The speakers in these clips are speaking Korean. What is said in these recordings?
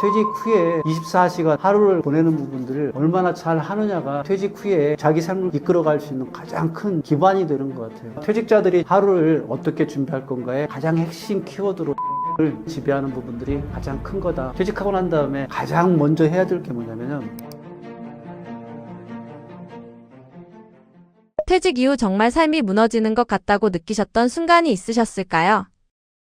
퇴직 후에 24시간 하루를 보내는 부분들을 얼마나 잘 하느냐가 퇴직 후에 자기 삶을 이끌어갈 수 있는 가장 큰 기반이 되는 것 같아요. 퇴직자들이 하루를 어떻게 준비할 건가에 가장 핵심 키워드로 를 지배하는 부분들이 가장 큰 거다. 퇴직하고 난 다음에 가장 먼저 해야 될 게 뭐냐면은 퇴직 이후 정말 삶이 무너지는 것 같다고 느끼셨던 순간이 있으셨을까요?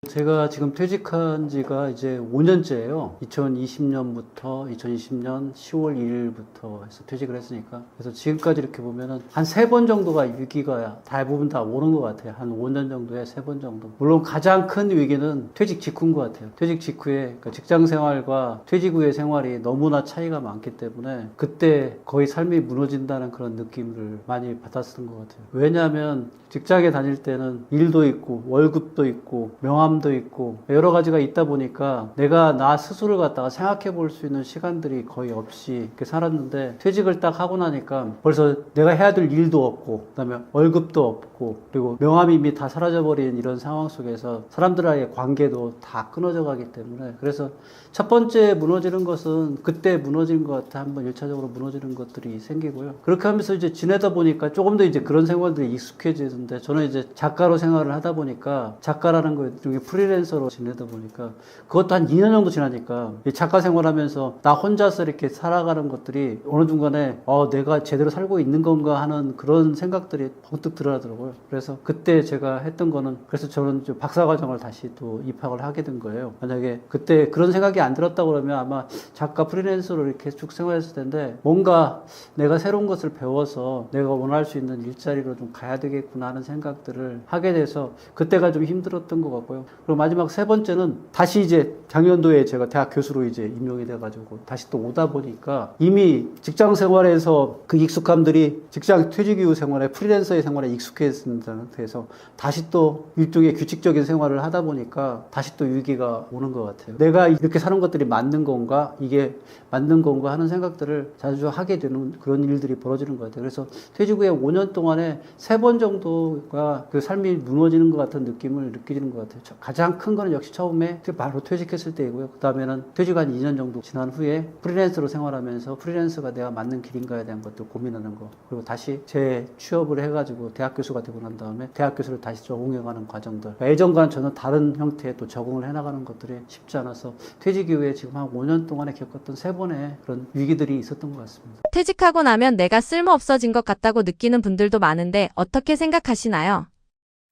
제가 지금 퇴직한 지가 이제 5년째예요. 2020년부터 2020년 10월 2일부터 해서 퇴직을 했으니까. 그래서 지금까지 이렇게 보면은 한 3번 정도가 위기가 대부분 다 오는 것 같아요. 한 5년 정도에 3번 정도. 물론 가장 큰 위기는 퇴직 직후인 것 같아요. 퇴직 직후에 그러니까 직장 생활과 퇴직 후의 생활이 너무나 차이가 많기 때문에 그때 거의 삶이 무너진다는 그런 느낌을 많이 받았던 것 같아요. 왜냐하면 직장에 다닐 때는 일도 있고 월급도 있고 명함도 있고 여러 가지가 있다 보니까 내가 나 스스로를 갖다가 생각해 볼 수 있는 시간들이 거의 없이 이렇게 살았는데 퇴직을 딱 하고 나니까 벌써 내가 해야 될 일도 없고 그다음에 월급도 없고 그리고 명함이 이미 다 사라져버린 이런 상황 속에서 사람들과의 관계도 다 끊어져 가기 때문에 그래서 첫 번째 무너지는 것은 그때 무너진 것 같아 한번 1차적으로 무너지는 것들이 생기고요. 그렇게 하면서 이제 지내다 보니까 조금 더 이제 그런 생활들이 익숙해지는데 저는 이제 작가로 생활을 하다 보니까 작가라는 거 중에 프리랜서로 지내다 보니까 그것도 한 2년 정도 지나니까 작가 생활하면서 나 혼자서 이렇게 살아가는 것들이 어느 중간에 내가 제대로 살고 있는 건가 하는 그런 생각들이 번뜩 들어가더라고요. 그래서 그때 제가 했던 거는 그래서 저는 박사과정을 다시 또 입학을 하게 된 거예요. 만약에 그때 그런 생각이 안 들었다고 그러면 아마 작가 프리랜서로 이렇게 쭉 생활했을 텐데 뭔가 내가 새로운 것을 배워서 내가 원할 수 있는 일자리로 좀 가야 되겠구나 하는 생각들을 하게 돼서 그때가 좀 힘들었던 것 같고요. 그리고 마지막 3번째는 다시 이제 작년도에 제가 대학 교수로 이제 임용이 돼가지고 다시 또 오다 보니까 이미 직장 생활에서 그 익숙함들이 직장 퇴직 이후 생활에 프리랜서의 생활에 익숙해진 상태에서 다시 또 일종의 규칙적인 생활을 하다 보니까 다시 또 위기가 오는 것 같아요. 내가 이렇게 사는 것들이 맞는 건가? 이게 맞는 건가? 하는 생각들을 자주 하게 되는 그런 일들이 벌어지는 것 같아요. 그래서 퇴직 후에 5년 동안에 3번 정도가 그 삶이 무너지는 것 같은 느낌을 느끼는 것 같아요. 가장 큰 거는 역시 처음에 바로 퇴직했을 때이고요. 그 다음에는 퇴직 한 2년 정도 지난 후에 프리랜서로 생활하면서 프리랜서가 내가 맞는 길인가에 대한 것들 고민하는 거. 그리고 다시 재취업을 해가지고 대학 교수가 되고 난 다음에 대학 교수를 다시 적응해가는 과정들. 예전과는 전혀 다른 형태의 또 적응을 해나가는 것들이 쉽지 않아서 퇴직 이후에 지금 한 5년 동안에 겪었던 3번의 그런 위기들이 있었던 것 같습니다. 퇴직하고 나면 내가 쓸모없어진 것 같다고 느끼는 분들도 많은데 어떻게 생각하시나요?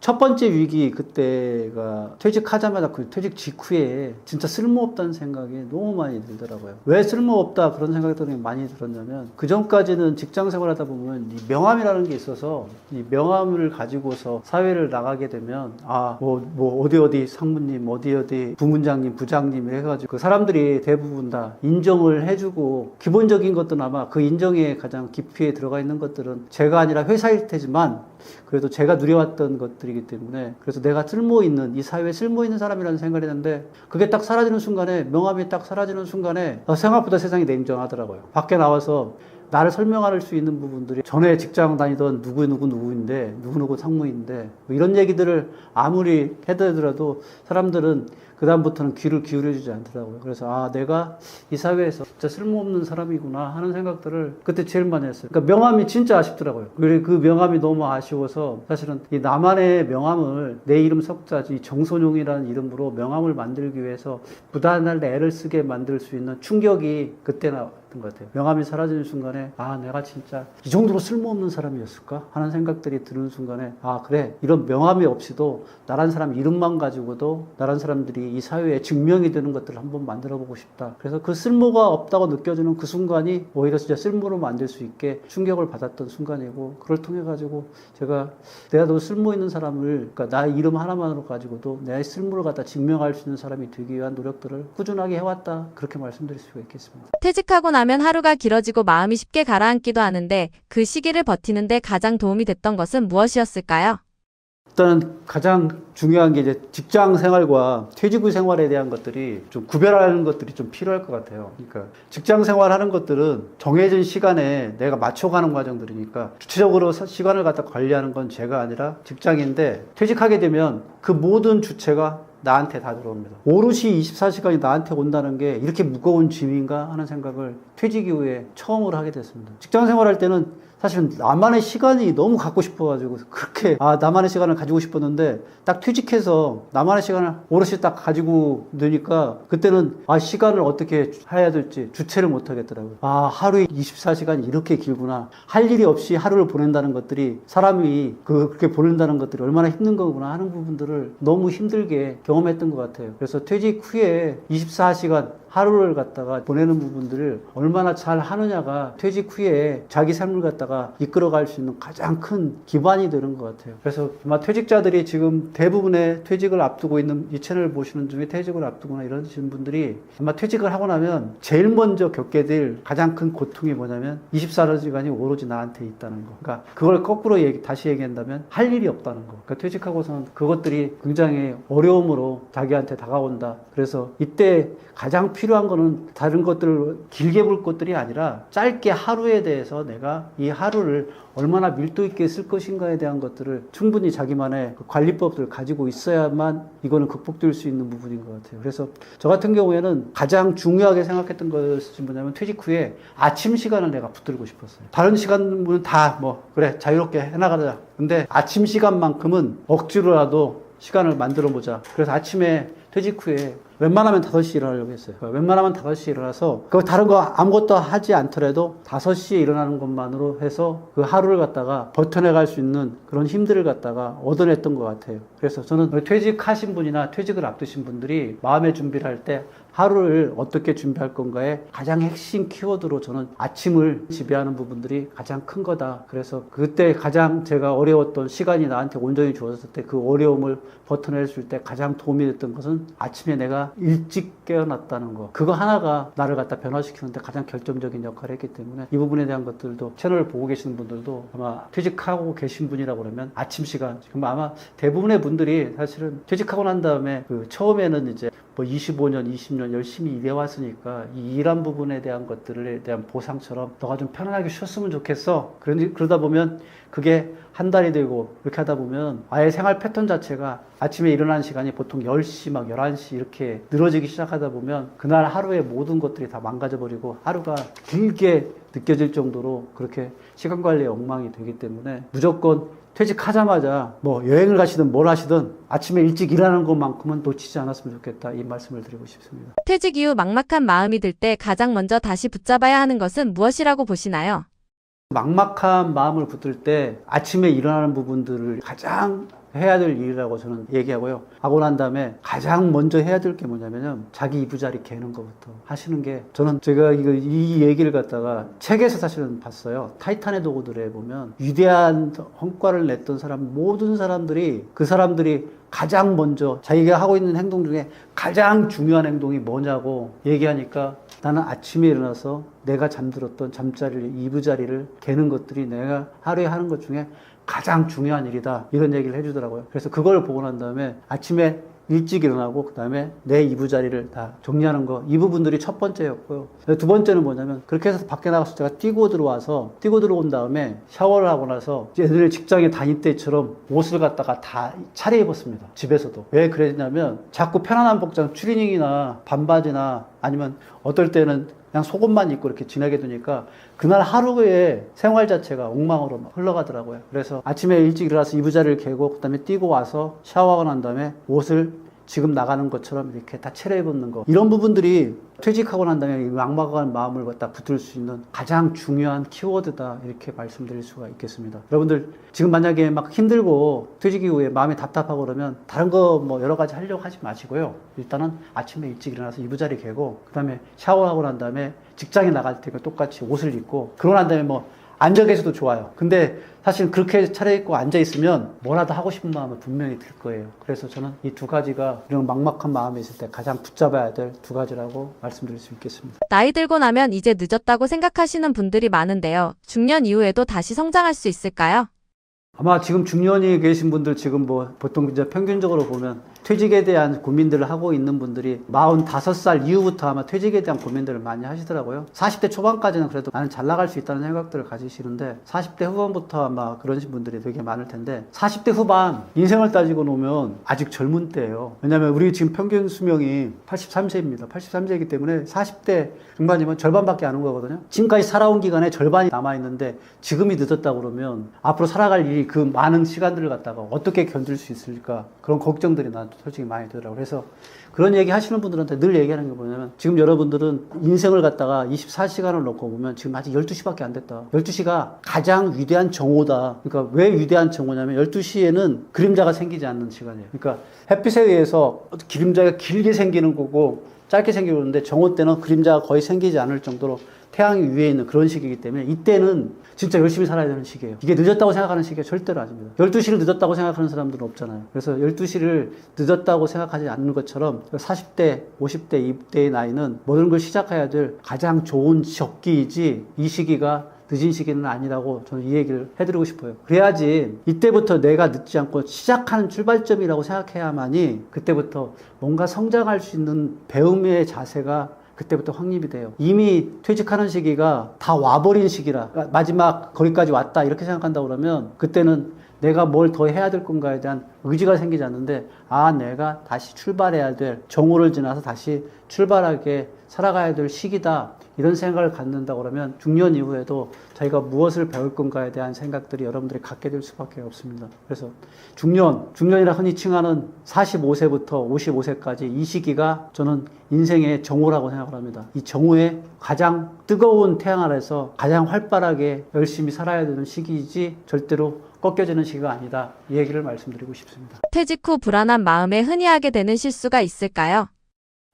첫 번째 위기 그때가 퇴직하자마자 그 퇴직 직후에 진짜 쓸모없다는 생각이 너무 많이 들더라고요. 왜 쓸모없다 그런 생각들이 많이 들었냐면 그 전까지는 직장 생활하다 보면 이 명함이라는 게 있어서 이 명함을 가지고서 사회를 나가게 되면 어디 상무님 어디 부문장님 부장님 해가지고 그 사람들이 대부분 다 인정을 해주고 기본적인 것들은 아마 그 인정에 가장 깊이에 들어가 있는 것들은 제가 아니라 회사일 테지만 그래도 제가 누려왔던 것들이기 때문에 그래서 내가 쓸모있는 이 사회에 쓸모있는 사람이라는 생각이 했는데 그게 딱 사라지는 순간에 명함이 딱 사라지는 순간에 생각보다 세상이 냉정하더라고요. 밖에 나와서 나를 설명할 수 있는 부분들이 전에 직장 다니던 누구인데 누구누구 상무인데 뭐 이런 얘기들을 아무리 해대더라도 사람들은 그 다음부터는 귀를 기울여주지 않더라고요. 그래서 내가 이 사회에서 진짜 쓸모없는 사람이구나 하는 생각들을 그때 제일 많이 했어요. 그러니까 명함이 진짜 아쉽더라고요. 그리고 그 명함이 너무 아쉬워서 사실은 이 나만의 명함을 내 이름 석자 이 정선용이라는 이름으로 명함을 만들기 위해서 부단한 애를 쓰게 만들 수 있는 충격이 그때 나왔던 것 같아요. 명함이 사라지는 순간에 내가 진짜 이 정도로 쓸모없는 사람이었을까 하는 생각들이 드는 순간에 그래 이런 명함이 없이도 나란 사람 이름만 가지고도 나란 사람들이 이 사회에 증명이 되는 것들을 한번 만들어 보고 싶다. 그래서 그 쓸모가 없다고 느껴지는 그 순간이 오히려 진짜 쓸모로 만들 수 있게 충격을 받았던 순간이고 그걸 통해 가지고 제가 내가 더 쓸모 있는 사람을 그러니까 나의 이름 하나만으로 가지고도 내 쓸모를 갖다 증명할 수 있는 사람이 되기 위한 노력들을 꾸준하게 해왔다. 그렇게 말씀드릴 수가 있겠습니다. 퇴직하고 나면 하루가 길어지고 마음이 쉽게 가라앉기도 하는데 그 시기를 버티는데 가장 도움이 됐던 것은 무엇이었을까요? 일단 가장 중요한 게 이제 직장 생활과 퇴직 후 생활에 대한 것들이 좀 구별하는 것들이 좀 필요할 것 같아요. 그러니까 직장 생활하는 것들은 정해진 시간에 내가 맞춰가는 과정들이니까 주체적으로 시간을 갖다 관리하는 건 제가 아니라 직장인데 퇴직하게 되면 그 모든 주체가 나한테 다 들어옵니다. 오롯이 24시간이 나한테 온다는 게 이렇게 무거운 짐인가 하는 생각을 퇴직 이후에 처음으로 하게 됐습니다. 직장 생활할 때는 사실은 나만의 시간이 너무 갖고 싶어가지고 그렇게 나만의 시간을 가지고 싶었는데 딱 퇴직해서 나만의 시간을 오롯이 딱 가지고 느니까 그때는 시간을 어떻게 해야 될지 주체를 못 하겠더라고요. 하루에 24시간이 이렇게 길구나. 할 일이 없이 하루를 보낸다는 것들이 사람이 그렇게 보낸다는 것들이 얼마나 힘든 거구나 하는 부분들을 너무 힘들게 경험했던 것 같아요. 그래서 퇴직 후에 24시간 하루를 갖다가 보내는 부분들을 얼마나 잘 하느냐가 퇴직 후에 자기 삶을 갖다가 이끌어갈 수 있는 가장 큰 기반이 되는 것 같아요. 그래서 아마 퇴직자들이 지금 대부분의 퇴직을 앞두고 있는 이 채널을 보시는 중에 퇴직을 앞두거나 이러시는 분들이 아마 퇴직을 하고 나면 제일 먼저 겪게 될 가장 큰 고통이 뭐냐면 24시간이 오로지 나한테 있다는 거. 그러니까 그걸 거꾸로 다시 얘기한다면 할 일이 없다는 거. 그러니까 퇴직하고서는 그것들이 굉장히 어려움으로 자기한테 다가온다. 그래서 이때 가장 필요한 거는 다른 것들을 길게 볼 것들이 아니라 짧게 하루에 대해서 내가 이 하루를 얼마나 밀도 있게 쓸 것인가에 대한 것들을 충분히 자기만의 관리법들을 가지고 있어야만 이거는 극복될 수 있는 부분인 것 같아요. 그래서 저 같은 경우에는 가장 중요하게 생각했던 것이 뭐냐면 퇴직 후에 아침 시간을 내가 붙들고 싶었어요. 다른 시간은 다 그래 자유롭게 해나가자. 근데 아침 시간만큼은 억지로라도 시간을 만들어 보자. 그래서 아침에 퇴직 후에 웬만하면 5시에 일어나려고 했어요. 웬만하면 5시에 일어나서 다른 거 아무것도 하지 않더라도 5시에 일어나는 것만으로 해서 그 하루를 갖다가 버텨내갈 수 있는 그런 힘들을 갖다가 얻어냈던 것 같아요. 그래서 저는 퇴직하신 분이나 퇴직을 앞두신 분들이 마음의 준비를 할 때 하루를 어떻게 준비할 건가에 가장 핵심 키워드로 저는 아침을 지배하는 부분들이 가장 큰 거다. 그래서 그때 가장 제가 어려웠던 시간이 나한테 온전히 주어졌을 때 그 어려움을 버텨낼 때 가장 도움이 됐던 것은 아침에 내가 일찍 깨어났다는 거. 그거 하나가 나를 갖다 변화시키는데 가장 결정적인 역할을 했기 때문에 이 부분에 대한 것들도 채널을 보고 계시는 분들도 아마 퇴직하고 계신 분이라고 그러면 아침 시간 지금 아마 대부분의 분들이 사실은 퇴직하고 난 다음에 처음에는 이제 25년, 20년 열심히 일해왔으니까 이 일한 부분에 대한 것들에 대한 보상처럼 너가 좀 편안하게 쉬었으면 좋겠어. 그러다 보면 그게 한 달이 되고 이렇게 하다 보면 아예 생활 패턴 자체가 아침에 일어나는 시간이 보통 10시, 11시 이렇게 늘어지기 시작하다 보면 그날 하루의 모든 것들이 다 망가져버리고 하루가 길게 느껴질 정도로 그렇게 시간 관리에 엉망이 되기 때문에 무조건 퇴직하자마자 여행을 가시든 뭘 하시든 아침에 일찍 일하는 것만큼은 놓치지 않았으면 좋겠다. 이 말씀을 드리고 싶습니다. 퇴직 이후 막막한 마음이 들 때 가장 먼저 다시 붙잡아야 하는 것은 무엇이라고 보시나요? 막막한 마음을 붙들 때 아침에 일어나는 부분들을 가장 해야 될 일이라고 저는 얘기하고요. 하고 난 다음에 가장 먼저 해야 될 게 뭐냐면요. 자기 이부자리 개는 것부터 하시는 게 제가 이 얘기를 갖다가 책에서 사실은 봤어요. 타이탄의 도구들에 보면 위대한 성과를 냈던 모든 사람들이 그 사람들이 가장 먼저 자기가 하고 있는 행동 중에 가장 중요한 행동이 뭐냐고 얘기하니까 나는 아침에 일어나서 내가 잠들었던 이부자리를 개는 것들이 내가 하루에 하는 것 중에 가장 중요한 일이다. 이런 얘기를 해주더라고요. 그래서 그걸 보고 난 다음에 아침에 일찍 일어나고 그 다음에 내 이부자리를 다 정리하는 거. 이 부분들이 첫 번째였고요. 두 번째는 뭐냐면 그렇게 해서 밖에 나가서 제가 뛰고 들어온 다음에 샤워를 하고 나서 애들 직장에 다닐 때처럼 옷을 갖다가 다 차려입었습니다. 집에서도. 왜 그랬냐면 자꾸 편안한 복장 추리닝이나 반바지나 아니면 어떨 때는 그냥 속옷만 입고 이렇게 지나게 되니까 그날 하루의 생활 자체가 엉망으로 흘러가더라고요. 그래서 아침에 일찍 일어나서 이부자리를 개고 그다음에 뛰고 와서 샤워하고 난 다음에 옷을 지금 나가는 것처럼 이렇게 다 차려입는 거. 이런 부분들이 퇴직하고 난 다음에 이 막막한 마음을 갖다 붙들 수 있는 가장 중요한 키워드다. 이렇게 말씀드릴 수가 있겠습니다. 여러분들 지금 만약에 막 힘들고 퇴직 이후에 마음이 답답하고 그러면 다른 거 여러 가지 하려고 하지 마시고요. 일단은 아침에 일찍 일어나서 이부자리 개고 그 다음에 샤워하고 난 다음에 직장에 나갈 때 똑같이 옷을 입고 그러고 난 다음에 앉아 계셔도 좋아요. 근데 사실 그렇게 차려입고 앉아있으면 뭐라도 하고 싶은 마음은 분명히 들 거예요. 그래서 저는 이 두 가지가 이런 막막한 마음이 있을 때 가장 붙잡아야 될 두 가지라고 말씀드릴 수 있겠습니다. 나이 들고 나면 이제 늦었다고 생각하시는 분들이 많은데요. 중년 이후에도 다시 성장할 수 있을까요? 아마 지금 중년이 계신 분들 지금 보통 이제 평균적으로 보면 퇴직에 대한 고민들을 하고 있는 분들이 45살 이후부터 아마 퇴직에 대한 고민들을 많이 하시더라고요. 40대 초반까지는 그래도 나는 잘 나갈 수 있다는 생각들을 가지시는데 40대 후반부터 아마 그런 분들이 되게 많을 텐데 40대 후반 인생을 따지고 놓으면 아직 젊은 때예요. 왜냐하면 우리 지금 평균 수명이 83세입니다. 83세이기 때문에 40대 중반이면 절반밖에 안 온 거거든요. 지금까지 살아온 기간에 절반이 남아있는데 지금이 늦었다고 그러면 앞으로 살아갈 일이 그 많은 시간들을 갖다가 어떻게 견딜 수 있을까 그런 걱정들이 난 솔직히 많이 들더라고요. 그래서 그런 얘기 하시는 분들한테 늘 얘기하는 게 뭐냐면 지금 여러분들은 인생을 갖다가 24시간을 놓고 보면 지금 아직 12시밖에 안 됐다. 12시가 가장 위대한 정오다. 그러니까 왜 위대한 정오냐면 12시에는 그림자가 생기지 않는 시간이에요. 그러니까 햇빛에 의해서 그림자가 길게 생기는 거고 짧게 생기는데 정오 때는 그림자가 거의 생기지 않을 정도로 태양이 위에 있는 그런 시기이기 때문에 이때는 진짜 열심히 살아야 되는 시기예요. 이게 늦었다고 생각하는 시기가 절대로 아닙니다. 12시를 늦었다고 생각하는 사람들은 없잖아요. 그래서 12시를 늦었다고 생각하지 않는 것처럼 40대, 50대, 이때의 나이는 모든 걸 시작해야 될 가장 좋은 적기이지 이 시기가 늦은 시기는 아니라고 저는 이 얘기를 해드리고 싶어요. 그래야지 이때부터 내가 늦지 않고 시작하는 출발점이라고 생각해야만이 그때부터 뭔가 성장할 수 있는 배움의 자세가 그때부터 확립이 돼요. 이미 퇴직하는 시기가 다 와버린 시기라 마지막 거기까지 왔다 이렇게 생각한다고 그러면 그때는 내가 뭘 더 해야 될 건가에 대한 의지가 생기지 않는데 내가 다시 출발해야 될 정오를 지나서 다시 출발하게 살아가야 될 시기다 이런 생각을 갖는다고 그러면 중년 이후에도 자기가 무엇을 배울 건가에 대한 생각들이 여러분들이 갖게 될 수밖에 없습니다. 그래서 중년이라 흔히 칭하는 45세부터 55세까지 이 시기가 저는 인생의 정오라고 생각을 합니다. 이 정오에 가장 뜨거운 태양 아래서 가장 활발하게 열심히 살아야 되는 시기이지 절대로 꺾여지는 시기가 아니다. 이 얘기를 말씀드리고 싶습니다. 퇴직 후 불안한 마음에 흔히 하게 되는 실수가 있을까요?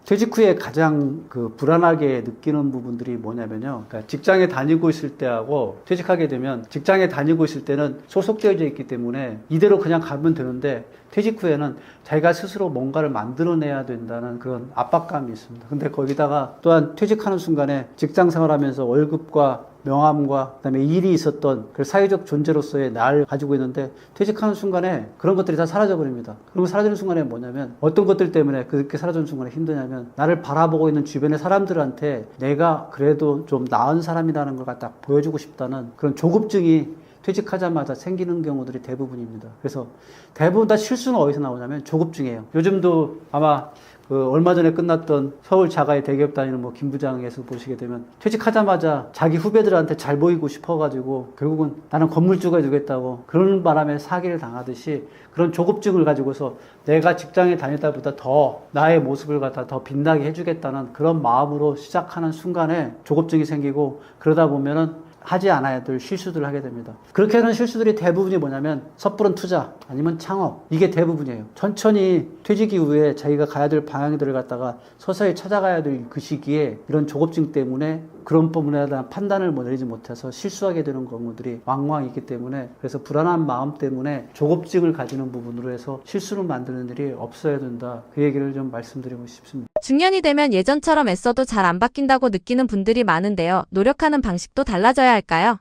퇴직 후에 가장 불안하게 느끼는 부분들이 뭐냐면요. 그러니까 직장에 다니고 있을 때하고 퇴직하게 되면 직장에 다니고 있을 때는 소속되어 있기 때문에 이대로 그냥 가면 되는데 퇴직 후에는 자기가 스스로 뭔가를 만들어내야 된다는 그런 압박감이 있습니다. 근데 거기다가 또한 퇴직하는 순간에 직장 생활하면서 월급과 명함과 그다음에 일이 있었던 그 사회적 존재로서의 나를 가지고 있는데 퇴직하는 순간에 그런 것들이 다 사라져버립니다. 그리고 사라지는 순간에 뭐냐면 어떤 것들 때문에 그렇게 사라지는 순간에 힘드냐면 나를 바라보고 있는 주변의 사람들한테 내가 그래도 좀 나은 사람이라는 걸 갖다 보여주고 싶다는 그런 조급증이 퇴직하자마자 생기는 경우들이 대부분입니다. 그래서 대부분 다 실수는 어디서 나오냐면 조급증이에요. 요즘도 아마 얼마 전에 끝났던 서울 자가의 대기업 다니는 김 부장에서 보시게 되면 퇴직하자마자 자기 후배들한테 잘 보이고 싶어가지고 결국은 나는 건물주가 되겠다고 그런 바람에 사기를 당하듯이 그런 조급증을 가지고서 내가 직장에 다닐 때보다 더 나의 모습을 갖다 더 빛나게 해주겠다는 그런 마음으로 시작하는 순간에 조급증이 생기고 그러다 보면은 하지 않아야 될 실수들을 하게 됩니다. 그렇게 하는 실수들이 대부분이 뭐냐면 섣부른 투자 아니면 창업 이게 대부분이에요. 천천히 퇴직 이후에 자기가 가야 될 방향들을 갖다가 서서히 찾아가야 될 그 시기에 이런 조급증 때문에 그런 부분에 대한 판단을 내리지 못해서 실수하게 되는 경우들이 왕왕 있기 때문에 그래서 불안한 마음 때문에 조급증을 가지는 부분으로 해서 실수를 만드는 일이 없어야 된다. 그 얘기를 좀 말씀드리고 싶습니다. 중년이 되면 예전처럼 애써도 잘 안 바뀐다고 느끼는 분들이 많은데요. 노력하는 방식도 달라져야 할까요?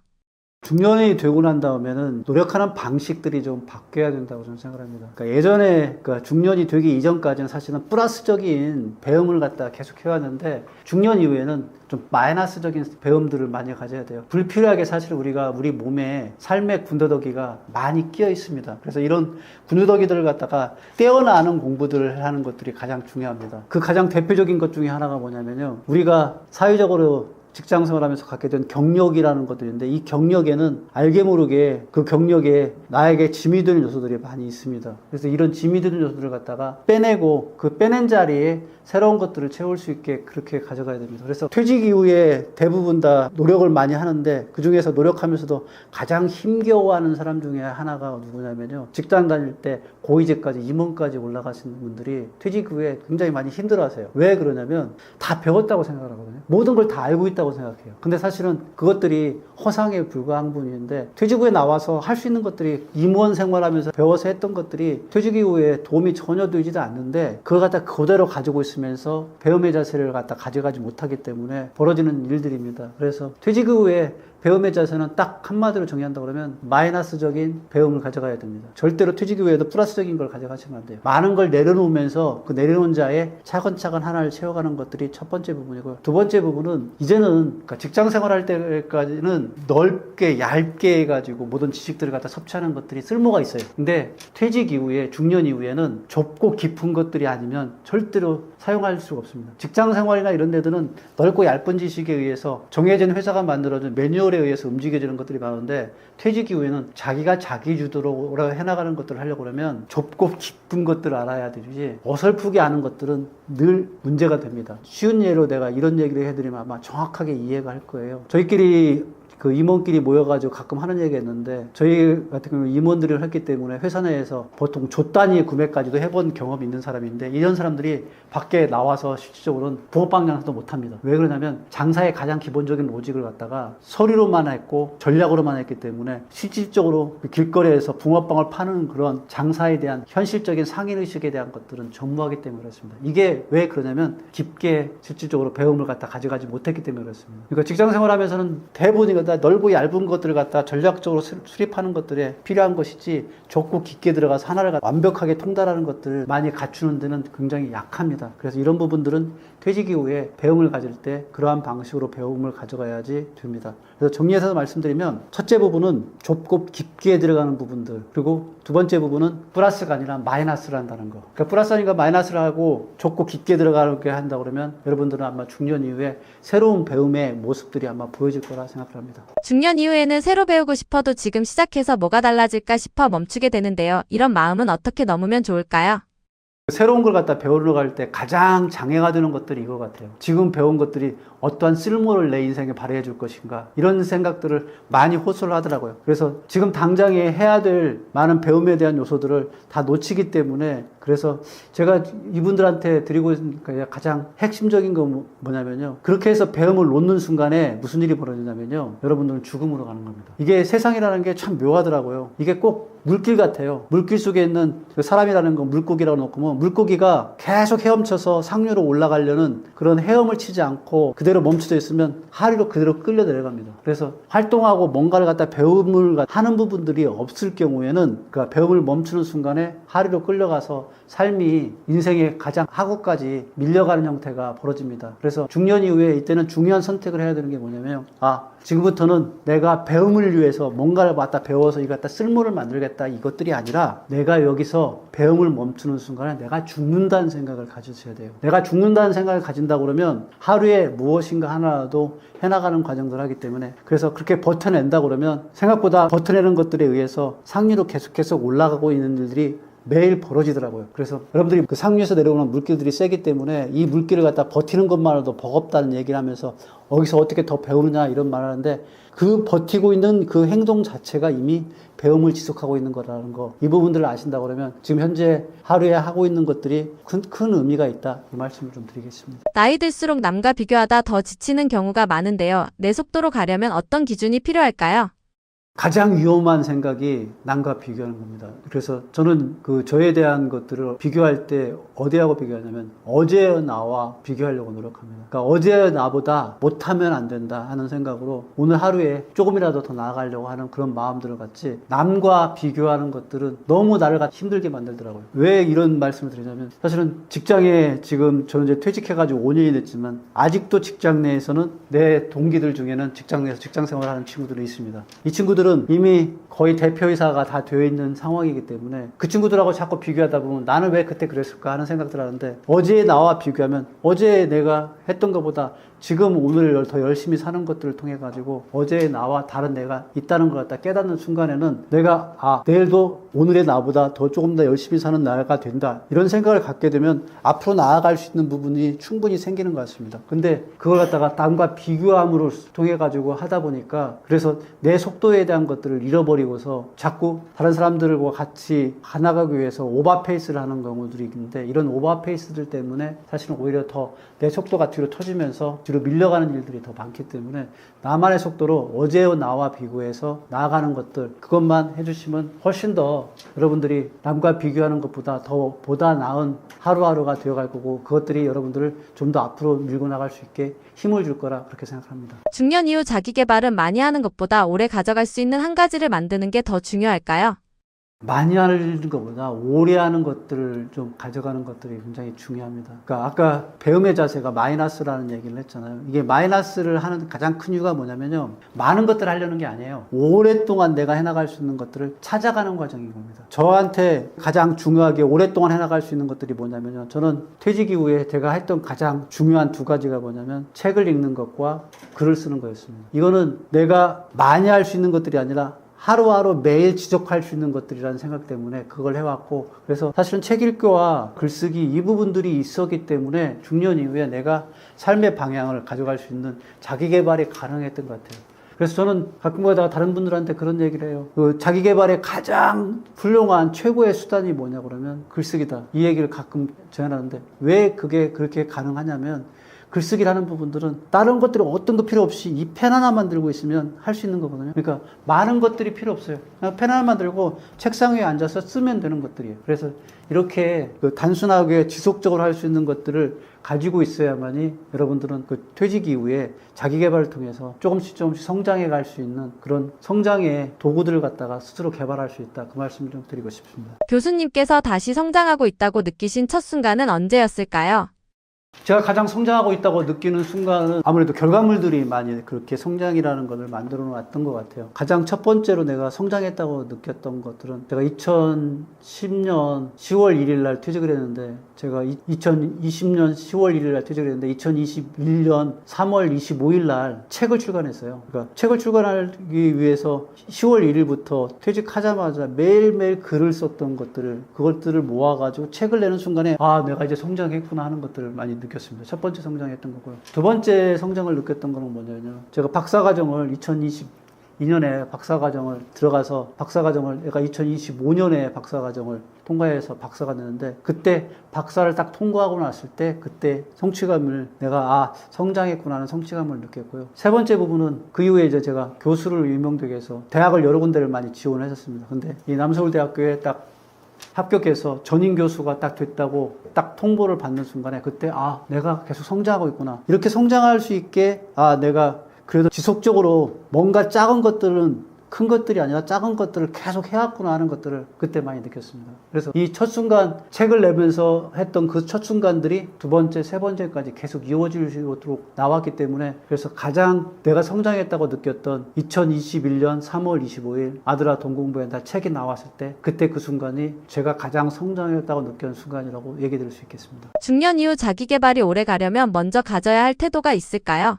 중년이 되고 난 다음에는 노력하는 방식들이 좀 바뀌어야 된다고 저는 생각합니다. 그러니까 예전에 중년이 되기 이전까지는 사실은 플러스적인 배움을 갖다 계속 해왔는데 중년 이후에는 좀 마이너스적인 배움들을 많이 가져야 돼요. 불필요하게 사실 우리가 우리 몸에 삶의 군더더기가 많이 끼어 있습니다. 그래서 이런 군더더기들을 갖다가 떼어나는 공부들을 하는 것들이 가장 중요합니다. 그 가장 대표적인 것 중에 하나가 뭐냐면요. 우리가 사회적으로 직장 생활하면서 갖게 된 경력이라는 것들인데 이 경력에는 알게 모르게 그 경력에 나에게 짐이 되는 요소들이 많이 있습니다. 그래서 이런 짐이 되는 요소들을 갖다가 빼내고 그 빼낸 자리에 새로운 것들을 채울 수 있게 그렇게 가져가야 됩니다. 그래서 퇴직 이후에 대부분 다 노력을 많이 하는데 그 중에서 노력하면서도 가장 힘겨워하는 사람 중에 하나가 누구냐면요. 직장 다닐 때 고위직까지 임원까지 올라가시는 분들이 퇴직 후에 굉장히 많이 힘들어하세요. 왜 그러냐면 다 배웠다고 생각을 하거든요. 모든 걸 다 알고 있다고 생각해요. 근데 사실은 그것들이 허상에 불과한 분인데 퇴직 후에 나와서 할 수 있는 것들이 임원 생활하면서 배워서 했던 것들이 퇴직 이후에 도움이 전혀 되지도 않는데 그걸 갖다 그대로 가지고 있으면서 배움의 자세를 갖다 가져가지 못하기 때문에 벌어지는 일들입니다. 그래서 퇴직 후에 배움의 자세는 딱 한마디로 정의한다 그러면 마이너스적인 배움을 가져가야 됩니다. 절대로 퇴직 이후에도 플러스적인 걸 가져가시면 안 돼요. 많은 걸 내려놓으면서 그 내려놓은 자에 차근차근 하나를 채워가는 것들이 첫 번째 부분이고요. 두 번째 부분은 이제는 그러니까 직장 생활할 때까지는 넓게 얇게 해가지고 모든 지식들을 갖다 섭취하는 것들이 쓸모가 있어요. 근데 퇴직 이후에 중년 이후에는 좁고 깊은 것들이 아니면 절대로 사용할 수가 없습니다. 직장 생활이나 이런 데들은 넓고 얇은 지식에 의해서 정해진 회사가 만들어준 매뉴얼에 의해서 움직여지는 것들이 많은데 퇴직 이후에는 자기가 자기 주도로 해나가는 것들을 하려고 그러면 좁고 깊은 것들을 알아야 되지 어설프게 아는 것들은 늘 문제가 됩니다. 쉬운 예로 내가 이런 얘기를 해드리면 아마 정확하게 이해가 할 거예요. 저희끼리 그 임원끼리 모여가지고 가끔 하는 얘기가 있는데 저희 같은 경우는 임원들을 했기 때문에 회사 내에서 보통 조 단위 구매까지도 해본 경험이 있는 사람인데 이런 사람들이 밖에 나와서 실질적으로는 붕어빵 장사도 못합니다. 왜 그러냐면 장사의 가장 기본적인 로직을 갖다가 서류로만 했고 전략으로만 했기 때문에 실질적으로 길거리에서 붕어빵을 파는 그런 장사에 대한 현실적인 상인의식에 대한 것들은 전무하기 때문에 그렇습니다. 이게 왜 그러냐면 깊게 실질적으로 배움을 갖다 가져가지 못했기 때문에 그렇습니다. 그러니까 직장 생활하면서는 대부분이 넓고 얇은 것들을 갖다 전략적으로 수립하는 것들에 필요한 것이지 좁고 깊게 들어가서 하나를 완벽하게 통달하는 것들을 많이 갖추는 데는 굉장히 약합니다. 그래서 이런 부분들은 퇴직 이후에 배움을 가질 때 그러한 방식으로 배움을 가져가야지 됩니다. 그래서 정리해서 말씀드리면 첫째 부분은 좁고 깊게 들어가는 부분들, 그리고 두 번째 부분은 플러스가 아니라 마이너스를 한다는 거. 그러니까 플러스 아니라 마이너스를 하고 좁고 깊게 들어가게 한다 그러면 여러분들은 아마 중년 이후에 새로운 배움의 모습들이 아마 보여질 거라 생각을 합니다. 중년 이후에는 새로 배우고 싶어도 지금 시작해서 뭐가 달라질까 싶어 멈추게 되는데요. 이런 마음은 어떻게 넘으면 좋을까요? 새로운 걸 갖다 배우러 갈 때 가장 장애가 되는 것들이 이거 같아요. 지금 배운 것들이 어떠한 쓸모를 내 인생에 발휘해 줄 것인가 이런 생각들을 많이 호소를 하더라고요. 그래서 지금 당장에 해야 될 많은 배움에 대한 요소들을 다 놓치기 때문에 그래서 제가 이분들한테 드리고 있는 가장 핵심적인 건 뭐냐면요. 그렇게 해서 배움을 놓는 순간에 무슨 일이 벌어지냐면요. 여러분들은 죽음으로 가는 겁니다. 이게 세상이라는 게 참 묘하더라고요. 이게 꼭 물길 같아요. 물길 속에 있는 사람이라는 건 물고기라고 놓고 물고기가 계속 헤엄쳐서 상류로 올라가려는 그런 헤엄을 치지 않고 그대로 멈춰져 있으면 하류로 그대로 끌려 내려갑니다. 그래서 활동하고 뭔가를 갖다 배움을 하는 부분들이 없을 경우에는 그러니까 배움을 멈추는 순간에 하류로 끌려가서 삶이 인생의 가장 하구까지 밀려가는 형태가 벌어집니다. 그래서 중년 이후에 이때는 중요한 선택을 해야 되는 게 뭐냐면 지금부터는 내가 배움을 위해서 뭔가를 갖다 배워서 이거 갖다 쓸모를 만들겠다 이것들이 아니라 내가 여기서 배움을 멈추는 순간에 내가 죽는다는 생각을 가지셔야 돼요. 내가 죽는다는 생각을 가진다고 그러면 하루에 무엇인가 하나라도 해나가는 과정들을 하기 때문에 그래서 그렇게 버텨낸다 그러면 생각보다 버텨내는 것들에 의해서 상류로 계속해서 올라가고 있는 일들이 매일 벌어지더라고요. 그래서 여러분들이 그 상류에서 내려오는 물길들이 세기 때문에 이 물길을 갖다 버티는 것만으로도 버겁다는 얘기를 하면서 여기서 어떻게 더 배우느냐 이런 말을 하는데 그 버티고 있는 그 행동 자체가 이미 배움을 지속하고 있는 거라는 거, 이 부분들을 아신다 그러면 지금 현재 하루에 하고 있는 것들이 큰 의미가 있다 이 말씀을 좀 드리겠습니다. 나이 들수록 남과 비교하다 더 지치는 경우가 많은데요. 내 속도로 가려면 어떤 기준이 필요할까요? 가장 위험한 생각이 남과 비교하는 겁니다. 그래서 저는 저에 대한 것들을 비교할 때 어디하고 비교하냐면 어제의 나와 비교하려고 노력합니다. 그러니까 어제의 나보다 못하면 안 된다 하는 생각으로 오늘 하루에 조금이라도 더 나아가려고 하는 그런 마음들을 갖지 남과 비교하는 것들은 너무 나를 힘들게 만들더라고요. 왜 이런 말씀을 드리냐면 사실은 직장에 지금 저는 이제 퇴직해가지고 5년이 됐지만 아직도 직장 내에서는 내 동기들 중에는 직장 내에서 직장 생활하는 친구들이 있습니다. 이 친구들은 이미 거의 대표이사가 다 되어 있는 상황이기 때문에 그 친구들하고 자꾸 비교하다 보면 나는 왜 그때 그랬을까 하는 생각들 하는데 어제의 나와 비교하면 어제 내가 했던 것보다 지금 오늘 더 열심히 사는 것들을 통해 가지고 어제의 나와 다른 내가 있다는 걸 갖다 깨닫는 순간에는 내가 내일도 오늘의 나보다 더 조금 더 열심히 사는 나가 된다 이런 생각을 갖게 되면 앞으로 나아갈 수 있는 부분이 충분히 생기는 것 같습니다. 근데 그걸 갖다가 남과 비교함으로 통해 가지고 하다 보니까 그래서 내 속도에 대한 것들을 잃어버리고서 자꾸 다른 사람들과 같이 가나가기 위해서 오버페이스를 하는 경우들이 있는데 이런 오버페이스들 때문에 사실은 오히려 더 내 속도 같은 뒤로 터지면서 뒤로 밀려가는 일들이 더 많기 때문에 나만의 속도로 어제의 나와 비교해서 나아가는 것들 그것만 해주시면 훨씬 더 여러분들이 남과 비교하는 것보다 더 보다 나은 하루하루가 되어갈 거고 그것들이 여러분들을 좀 더 앞으로 밀고 나갈 수 있게 힘을 줄 거라 그렇게 생각합니다. 중년 이후 자기 개발은 많이 하는 것보다 오래 가져갈 수 있는 한 가지를 만드는 게 더 중요할까요? 많이 하는 것보다 오래 하는 것들을 좀 가져가는 것들이 굉장히 중요합니다. 그러니까 아까 배움의 자세가 마이너스라는 얘기를 했잖아요. 이게 마이너스를 하는 가장 큰 이유가 뭐냐면요. 많은 것들을 하려는 게 아니에요. 오랫동안 내가 해나갈 수 있는 것들을 찾아가는 과정인 겁니다. 저한테 가장 중요하게 오랫동안 해나갈 수 있는 것들이 뭐냐면요. 저는 퇴직 이후에 제가 했던 가장 중요한 두 가지가 뭐냐면 책을 읽는 것과 글을 쓰는 거였습니다. 이거는 내가 많이 할 수 있는 것들이 아니라 하루하루 매일 지속할 수 있는 것들이라는 생각 때문에 그걸 해왔고 그래서 사실은 책 읽기와 글쓰기 이 부분들이 있었기 때문에 중년 이후에 내가 삶의 방향을 가져갈 수 있는 자기 개발이 가능했던 것 같아요. 그래서 저는 가끔가다 다른 분들한테 그런 얘기를 해요. 그 자기 개발의 가장 훌륭한 최고의 수단이 뭐냐 그러면 글쓰기다. 이 얘기를 가끔 제안하는데 왜 그게 그렇게 가능하냐면 글쓰기를 하는 부분들은 다른 것들이 어떤 거 필요 없이 이 펜 하나만 들고 있으면 할 수 있는 거거든요. 그러니까 많은 것들이 필요 없어요. 그냥 펜 하나만 들고 책상 위에 앉아서 쓰면 되는 것들이에요. 그래서 이렇게 단순하게 지속적으로 할 수 있는 것들을 가지고 있어야만이 여러분들은 그 퇴직 이후에 자기 개발을 통해서 조금씩 성장해 갈 수 있는 그런 성장의 도구들을 갖다가 스스로 개발할 수 있다. 그 말씀을 좀 드리고 싶습니다. 교수님께서 다시 성장하고 있다고 느끼신 첫 순간은 언제였을까요? 제가 가장 성장하고 있다고 느끼는 순간은 아무래도 결과물들이 많이 그렇게 성장이라는 것을 만들어 놓았던 것 같아요. 가장 첫 번째로 내가 성장했다고 느꼈던 것들은 제가 2010년 10월 1일 날 퇴직을 했는데 제가 2020년 10월 1일 날 퇴직을 했는데 2021년 3월 25일 날 책을 출간했어요. 그러니까 책을 출간하기 위해서 10월 1일부터 퇴직하자마자 매일매일 글을 썼던 그것들을 모아가지고 책을 내는 순간에 아, 내가 이제 성장했구나 하는 것들을 많이 느꼈습니다. 첫 번째 성장했던 거고요. 두 번째 성장을 느꼈던 거는 뭐냐면요. 제가 박사과정을 2022년에 박사과정을 들어가서 내가 2025년에 박사과정을 통과해서 박사가 되는데 그때 박사를 딱 통과하고 났을 때 그때 성취감을 내가 성장했구나 하는 성취감을 느꼈고요. 세 번째 부분은 그 이후에 이제 제가 교수를 임명되게 해서 대학을 여러 군데를 많이 지원을 했었습니다. 근데 이 남서울대학교에 딱 합격해서 전임 교수가 딱 됐다고 딱 통보를 받는 순간에 그때 내가 계속 성장하고 있구나. 이렇게 성장할 수 있게 내가 그래도 지속적으로 뭔가 작은 것들은 큰 것들이 아니라 작은 것들을 계속 해왔구나 하는 것들을 그때 많이 느꼈습니다. 그래서 이 첫 순간 책을 내면서 했던 그 첫 순간들이 두 번째, 세 번째까지 계속 이어지도록 나왔기 때문에 그래서 가장 내가 성장했다고 느꼈던 2021년 3월 25일 아들아 돈 공부한다 책이 나왔을 때 그때 그 순간이 제가 가장 성장했다고 느꼈는 순간이라고 얘기 드릴 수 있겠습니다. 중년 이후 자기 개발이 오래 가려면 먼저 가져야 할 태도가 있을까요?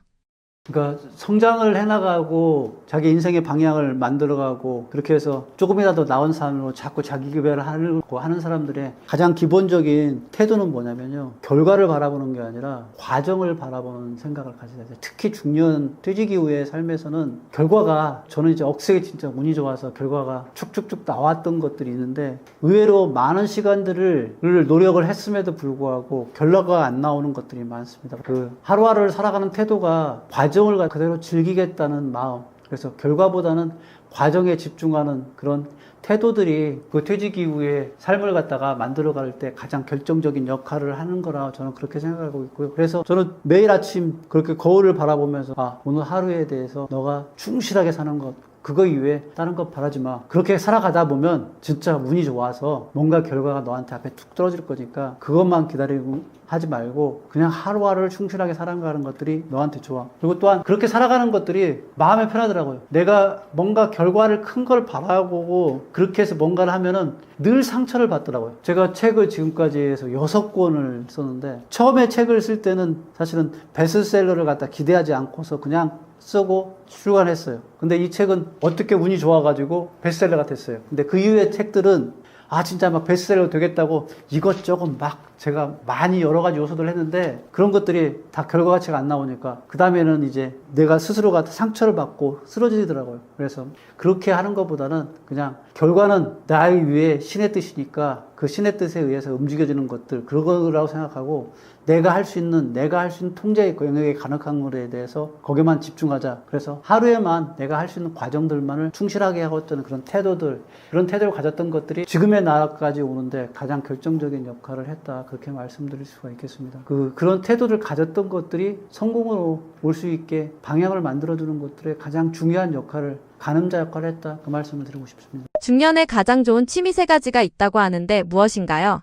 그러니까 성장을 해나가고 자기 인생의 방향을 만들어가고 그렇게 해서 조금이라도 나은 삶으로 자꾸 자기 개발을 하려고 하는 사람들의 가장 기본적인 태도는 뭐냐면요. 결과를 바라보는 게 아니라 과정을 바라보는 생각을 가져야 돼요. 특히 중년 퇴직 이후의 삶에서는 결과가 저는 이제 억세게 진짜 운이 좋아서 결과가 축축축 나왔던 것들이 있는데 의외로 많은 시간들을 노력을 했음에도 불구하고 결과가 안 나오는 것들이 많습니다. 그 하루하루를 살아가는 태도가 과정을 그대로 즐기겠다는 마음, 그래서 결과보다는 과정에 집중하는 그런 태도들이 그 퇴직 이후에 삶을 갖다가 만들어갈 때 가장 결정적인 역할을 하는 거라 저는 그렇게 생각하고 있고요. 그래서 저는 매일 아침 그렇게 거울을 바라보면서 오늘 하루에 대해서 너가 충실하게 사는 것, 그거 이외에 다른 것 바라지 마. 그렇게 살아가다 보면 진짜 운이 좋아서 뭔가 결과가 너한테 앞에 툭 떨어질 거니까 그것만 기다리고 하지 말고 그냥 하루하루를 충실하게 살아가는 것들이 너한테 좋아. 그리고 또한 그렇게 살아가는 것들이 마음에 편하더라고요. 내가 뭔가 결과를 큰 걸 바라보고 그렇게 해서 뭔가를 하면은 늘 상처를 받더라고요. 제가 책을 지금까지 해서 6권을 썼는데 처음에 책을 쓸 때는 사실은 베스트셀러를 갖다 기대하지 않고서 그냥 쓰고 출간했어요. 근데 이 책은 어떻게 운이 좋아가지고 베스트셀러가 됐어요. 근데 그 이후의 책들은 진짜 막 베스트셀러 되겠다고 이것저것 막 제가 많이 여러 가지 요소들을 했는데 그런 것들이 다 결과가치가 안 나오니까 그 다음에는 이제 내가 스스로가 상처를 받고 쓰러지더라고요. 그래서 그렇게 하는 것보다는 그냥 결과는 나의 위에 신의 뜻이니까 그 신의 뜻에 의해서 움직여지는 것들 그런 거라고 생각하고 내가 할 수 있는 통제의 영역에 가능한 것에 대해서 거기에만 집중하자. 그래서 하루에만 내가 할 수 있는 과정들만을 충실하게 하고 있던 그런 태도를 가졌던 것들이 지금의 나라까지 오는데 가장 결정적인 역할을 했다. 그렇게 말씀드릴 수가 있겠습니다. 그런 태도를 가졌던 것들이 성공으로 올 수 있게 방향을 만들어주는 것들의 가장 중요한 역할을 가늠자 역할을 했다. 그 말씀을 드리고 싶습니다. 중년에 가장 좋은 취미 3가지가 있다고 하는데 무엇인가요?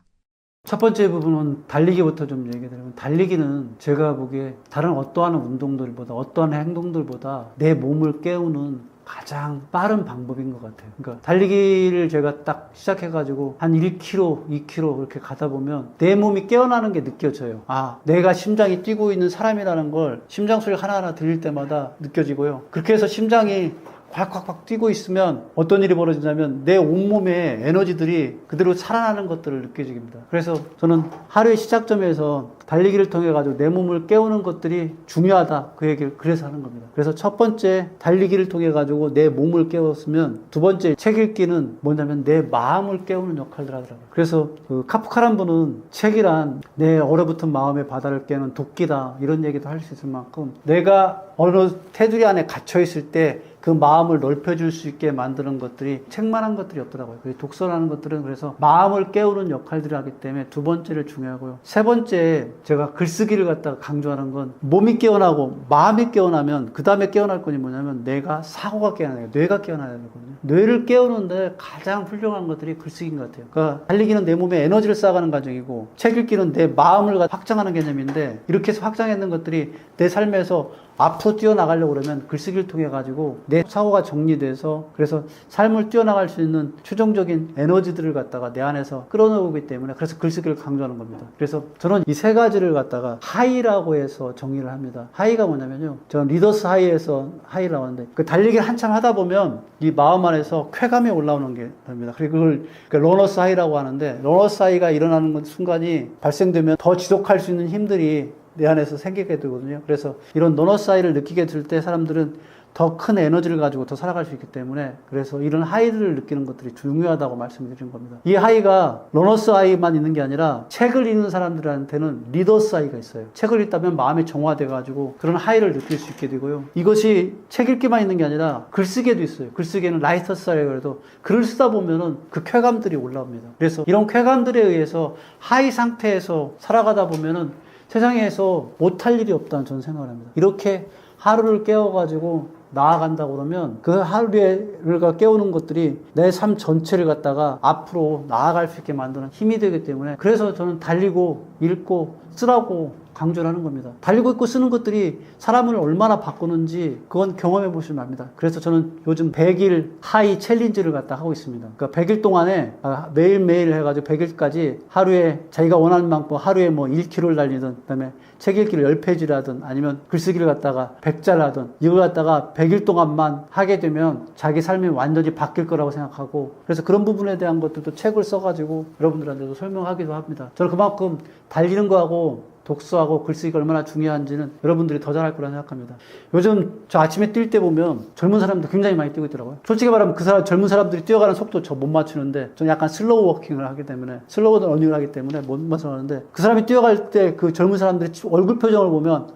첫 번째 부분은 달리기부터 좀 얘기 드리면 달리기는 제가 보기에 다른 어떠한 운동들보다 어떠한 행동들보다 내 몸을 깨우는 가장 빠른 방법인 것 같아요. 그러니까 달리기를 제가 딱 시작해가지고 한 1km, 2km 이렇게 가다 보면 내 몸이 깨어나는 게 느껴져요. 내가 심장이 뛰고 있는 사람이라는 걸 심장 소리 하나하나 들릴 때마다 느껴지고요. 그렇게 해서 심장이 콱콱콱 뛰고 있으면 어떤 일이 벌어지냐면 내 온몸의 에너지들이 그대로 살아나는 것들을 느껴집니다. 그래서 저는 하루의 시작점에서 달리기를 통해 가지고 내 몸을 깨우는 것들이 중요하다. 그 얘기를 그래서 하는 겁니다. 그래서 첫 번째 달리기를 통해 가지고 내 몸을 깨웠으면 두 번째 책 읽기는 뭐냐면 내 마음을 깨우는 역할을 하더라고요. 그래서 카프카란 분은 책이란 내 얼어붙은 마음의 바다를 깨는 도끼다 이런 얘기도 할 수 있을 만큼 내가 어느 테두리 안에 갇혀 있을 때 그 마음을 넓혀줄 수 있게 만드는 것들이 책만한 것들이 없더라고요. 독서라는 것들은 그래서 마음을 깨우는 역할들을 하기 때문에 두 번째를 중요하고요. 세 번째 제가 글쓰기를 갖다가 강조하는 건 몸이 깨어나고 마음이 깨어나면 그 다음에 깨어날 건이 뭐냐면 내가 사고가 깨어나야 돼요. 뇌가 깨어나야 되거든요. 뇌를 깨우는데 가장 훌륭한 것들이 글쓰기인 것 같아요. 그러니까 달리기는 내 몸에 에너지를 쌓아가는 과정이고 책 읽기는 내 마음을 확장하는 개념인데 이렇게 해서 확장했는 것들이 내 삶에서 앞으로 뛰어나가려고 그러면 글쓰기를 통해 가지고 내 사고가 정리돼서 그래서 삶을 뛰어나갈 수 있는 최종적인 에너지들을 갖다가 내 안에서 끌어내오기 때문에 그래서 글쓰기를 강조하는 겁니다. 그래서 저는 이 세 가지를 갖다가 하이라고 해서 정의를 합니다. 하이가 뭐냐면요. 저는 리더스 하이에서 하이라고 하는데 그 달리기를 한참 하다 보면 이 마음 안에서 쾌감이 올라오는 게 됩니다. 그리고 그걸 러너스 하이라고 하는데 러너스 하이가 일어나는 순간이 발생되면 더 지속할 수 있는 힘들이 내 안에서 생기게 되거든요. 그래서 이런 러너스 하이를 느끼게 될 때 사람들은 더 큰 에너지를 가지고 더 살아갈 수 있기 때문에 그래서 이런 하이들을 느끼는 것들이 중요하다고 말씀드린 겁니다. 이 하이가 러너스 하이만 있는 게 아니라 책을 읽는 사람들한테는 리더스 하이가 있어요. 책을 읽다면 마음이 정화돼 가지고 그런 하이를 느낄 수 있게 되고요. 이것이 책 읽기만 있는 게 아니라 글쓰기에도 있어요. 글쓰기에는 라이터스 하이라고 해도 글을 쓰다 보면은 그 쾌감들이 올라옵니다. 그래서 이런 쾌감들에 의해서 하이 상태에서 살아가다 보면은 세상에서 못할 일이 없다는 저는 생각을 합니다. 이렇게 하루를 깨워가지고 나아간다고 그러면 그 하루를 깨우는 것들이 내 삶 전체를 갖다가 앞으로 나아갈 수 있게 만드는 힘이 되기 때문에 그래서 저는 달리고 읽고 쓰라고 강조를 하는 겁니다. 달리고 있고 쓰는 것들이 사람을 얼마나 바꾸는지 그건 경험해 보시면 압니다. 그래서 저는 요즘 100일 하이 챌린지를 갖다 하고 있습니다. 그러니까 100일 동안에 매일매일 해가지고 100일까지 하루에 자기가 원하는 만큼 하루에 뭐 1km를 달리든 그다음에 책 읽기를 10페이지를 하든 아니면 글쓰기를 갖다가 100자를 하든 이걸 갖다가 100일 동안만 하게 되면 자기 삶이 완전히 바뀔 거라고 생각하고 그래서 그런 부분에 대한 것들도 책을 써가지고 여러분들한테도 설명하기도 합니다. 저는 그만큼 달리는 거하고 독서하고 글쓰기가 얼마나 중요한지는 여러분들이 더 잘할 거라 생각합니다. 요즘 저 아침에 뛸 때 보면 젊은 사람들 굉장히 많이 뛰고 있더라고요. 솔직히 말하면 젊은 사람들이 뛰어가는 속도 저 못 맞추는데 저는 약간 슬로우 워킹을 하기 때문에 슬로우 러닝을 하기 때문에 못 맞추는데 그 사람이 뛰어갈 때 그 젊은 사람들이 얼굴 표정을 보면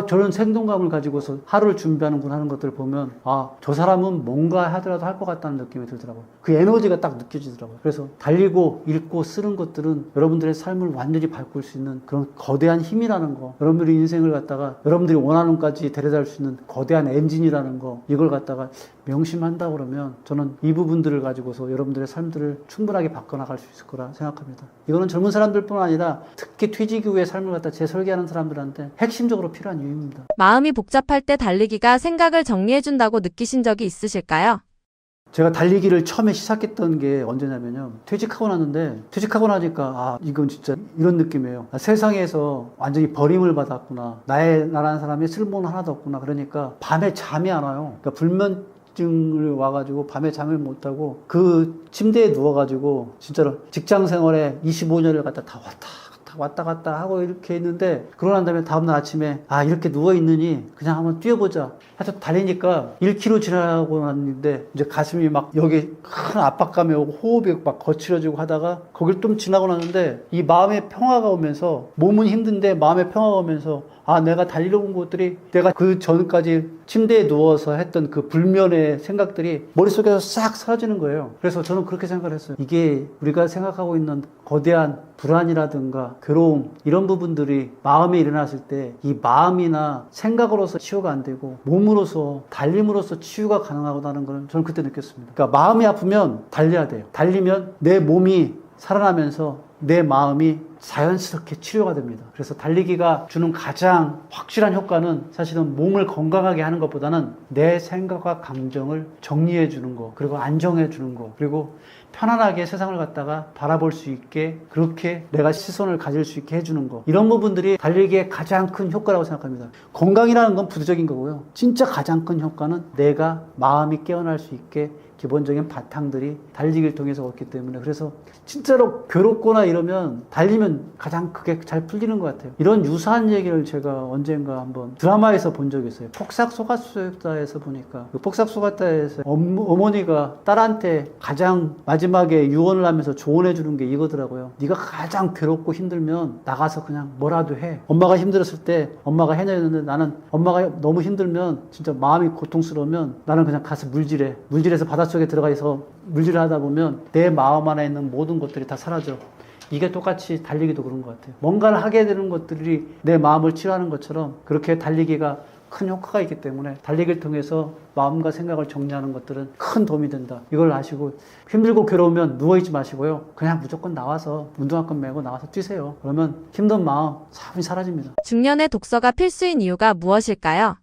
저런 생동감을 가지고서 하루를 준비하는구나 하는 것들을 보면 저 사람은 뭔가 하더라도 할 것 같다는 느낌이 들더라고요. 그 에너지가 딱 느껴지더라고요. 그래서 달리고 읽고 쓰는 것들은 여러분들의 삶을 완전히 바꿀 수 있는 그런 거대한 힘이라는 거, 여러분들의 인생을 갖다가 여러분들이 원하는 것까지 데려다 줄 수 있는 거대한 엔진이라는 거, 이걸 갖다가 명심한다 그러면 저는 이 부분들을 가지고서 여러분들의 삶들을 충분하게 바꿔나갈 수 있을 거라 생각합니다. 이거는 젊은 사람들뿐 아니라 특히 퇴직 이후의 삶을 갖다 재설계하는 사람들한테 핵심적으로 필요한 이유입니다. 마음이 복잡할 때 달리기가 생각을 정리해준다고 느끼신 적이 있으실까요? 제가 달리기를 처음에 시작했던 게 언제냐면요. 퇴직하고 났는데 퇴직하고 나니까 이건 진짜 이런 느낌이에요. 세상에서 완전히 버림을 받았구나. 나라는 사람이 쓸모는 하나도 없구나. 그러니까 밤에 잠이 안 와요. 그러니까 불면증을 와가지고 밤에 잠을 못 자고 그 침대에 누워가지고 진짜로 직장 생활에 25년을 갖다 다 왔다 왔다 갔다 하고 이렇게 있는데 그러고 난 다음에 다음날 아침에 이렇게 누워있느니 그냥 한번 뛰어보자 해서 달리니까 1km 지나고 났는데 이제 가슴이 막 여기 큰 압박감이 오고 호흡이 막 거칠어지고 하다가 거길 좀 지나고 났는데 이 마음의 평화가 오면서 몸은 힘든데 마음의 평화가 오면서 내가 달리러 온 것들이 내가 그 전까지 침대에 누워서 했던 그 불면의 생각들이 머릿속에서 싹 사라지는 거예요. 그래서 저는 그렇게 생각을 했어요. 이게 우리가 생각하고 있는 거대한 불안이라든가 괴로움 이런 부분들이 마음에 일어났을 때 이 마음이나 생각으로서 치유가 안 되고 몸으로서 달림으로서 치유가 가능하다는 걸 저는 그때 느꼈습니다. 그러니까 마음이 아프면 달려야 돼요. 달리면 내 몸이 살아나면서 내 마음이 자연스럽게 치료가 됩니다. 그래서 달리기가 주는 가장 확실한 효과는 사실은 몸을 건강하게 하는 것보다는 내 생각과 감정을 정리해 주는 거, 그리고 안정해 주는 거, 그리고 편안하게 세상을 갖다가 바라볼 수 있게 그렇게 내가 시선을 가질 수 있게 해주는 거, 이런 부분들이 달리기의 가장 큰 효과라고 생각합니다. 건강이라는 건 부수적인 거고요. 진짜 가장 큰 효과는 내가 마음이 깨어날 수 있게 기본적인 바탕들이 달리기를 통해서 왔기 때문에, 그래서 진짜로 괴롭거나 이러면 달리면 가장 그게 잘 풀리는 것 같아요. 이런 유사한 얘기를 제가 언젠가 한번 드라마에서 본 적이 있어요. 폭삭소가수다에서 보니까 그 폭삭소가다에서 어머니가 딸한테 가장 마지막에 유언을 하면서 조언해 주는 게 이거더라고요. 네가 가장 괴롭고 힘들면 나가서 그냥 뭐라도 해. 엄마가 힘들었을 때 엄마가 해내는데 나는 엄마가 너무 힘들면 진짜 마음이 고통스러우면 나는 그냥 가서 물질해. 물질해서 바닷속에 들어가서 물질을 하다 보면 내 마음 안에 있는 모든 것들이 다 사라져. 이게 똑같이 달리기도 그런 것 같아요. 뭔가를 하게 되는 것들이 내 마음을 치유하는 것처럼 그렇게 달리기가 큰 효과가 있기 때문에 달리기를 통해서 마음과 생각을 정리하는 것들은 큰 도움이 된다. 이걸 아시고 힘들고 괴로우면 누워있지 마시고요. 그냥 무조건 나와서 운동화끈 메고 나와서 뛰세요. 그러면 힘든 마음 차분히 사라집니다. 중년의 독서가 필수인 이유가 무엇일까요?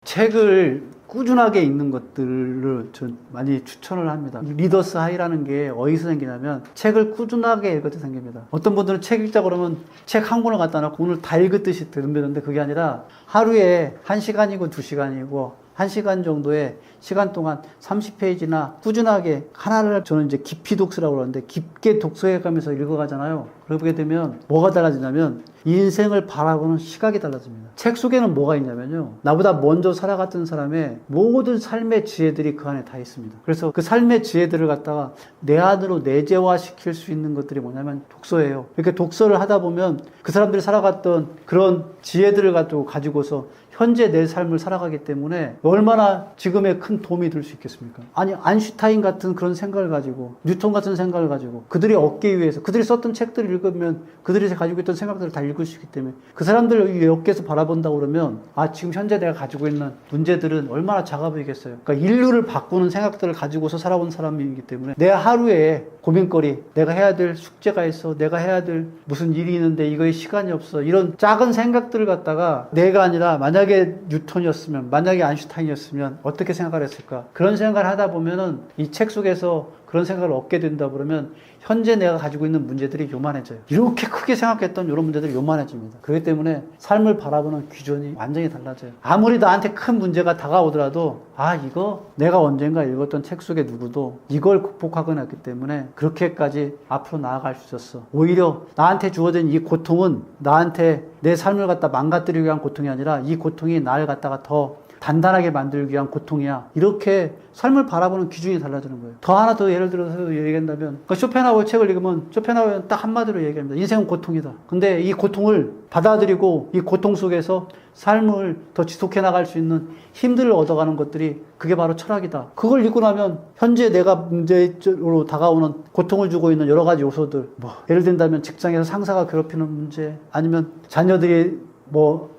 책을 꾸준하게 읽는 것들을 전 많이 추천을 합니다. 리더스 하이라는 게 어디서 생기냐면 책을 꾸준하게 읽을 때 생깁니다. 어떤 분들은 책 읽자 그러면 책 한 권을 갖다 놓고 오늘 다 읽었듯이 들으는데 그게 아니라 하루에 1시간이고 2시간이고 1시간 정도의 시간 동안 30페이지나 꾸준하게 하나를 저는 이제 깊이 독서라고 그러는데 깊게 독서해 가면서 읽어가잖아요. 그렇게 되면 뭐가 달라지냐면 인생을 바라보는 시각이 달라집니다. 책 속에는 뭐가 있냐면요. 나보다 먼저 살아갔던 사람의 모든 삶의 지혜들이 그 안에 다 있습니다. 그래서 그 삶의 지혜들을 갖다가 내 안으로 내재화시킬 수 있는 것들이 뭐냐면 독서예요. 이렇게 독서를 하다 보면 그 사람들이 살아갔던 그런 지혜들을 가지고서 현재 내 삶을 살아가기 때문에 얼마나 지금에 큰 도움이 될 수 있겠습니까? 아니 아인슈타인 같은 그런 생각을 가지고 뉴턴 같은 생각을 가지고 그들이 얻기 위해서 그들이 썼던 책들을 읽으면 그들이 가지고 있던 생각들을 다 읽을 수 있기 때문에 그 사람들을 엮여서 바라본다고 그러면 지금 현재 내가 가지고 있는 문제들은 얼마나 작아 보이겠어요. 그러니까 인류를 바꾸는 생각들을 가지고서 살아온 사람이기 때문에 내 하루에 고민거리, 내가 해야 될 숙제가 있어, 내가 해야 될 무슨 일이 있는데 이거에 시간이 없어, 이런 작은 생각들을 갖다가 내가 아니라 만약에 뉴턴이었으면, 만약에 아인슈타인이었으면 어떻게 생각을 했을까? 그런 생각을 하다 보면은 이 책 속에서 그런 생각을 얻게 된다 그러면 현재 내가 가지고 있는 문제들이 요만해져요. 이렇게 크게 생각했던 이런 문제들이 요만해집니다. 그렇기 때문에 삶을 바라보는 기준이 완전히 달라져요. 아무리 나한테 큰 문제가 다가오더라도 이거 내가 언젠가 읽었던 책 속에 누구도 이걸 극복하거나 했기 때문에 그렇게까지 앞으로 나아갈 수 있었어. 오히려 나한테 주어진 이 고통은 나한테 내 삶을 갖다 망가뜨리기 위한 고통이 아니라 이 고통이 나를 갖다가 더 단단하게 만들기 위한 고통이야. 이렇게 삶을 바라보는 기준이 달라지는 거예요. 더 하나 더 예를 들어서 얘기한다면 쇼펜하우어 책을 읽으면 쇼펜하우어는 딱 한마디로 얘기합니다. 인생은 고통이다. 근데 이 고통을 받아들이고 이 고통 속에서 삶을 더 지속해 나갈 수 있는 힘들을 얻어가는 것들이 그게 바로 철학이다. 그걸 읽고 나면 현재 내가 문제로 다가오는 고통을 주고 있는 여러 가지 요소들, 예를 든다면 직장에서 상사가 괴롭히는 문제, 아니면 자녀들이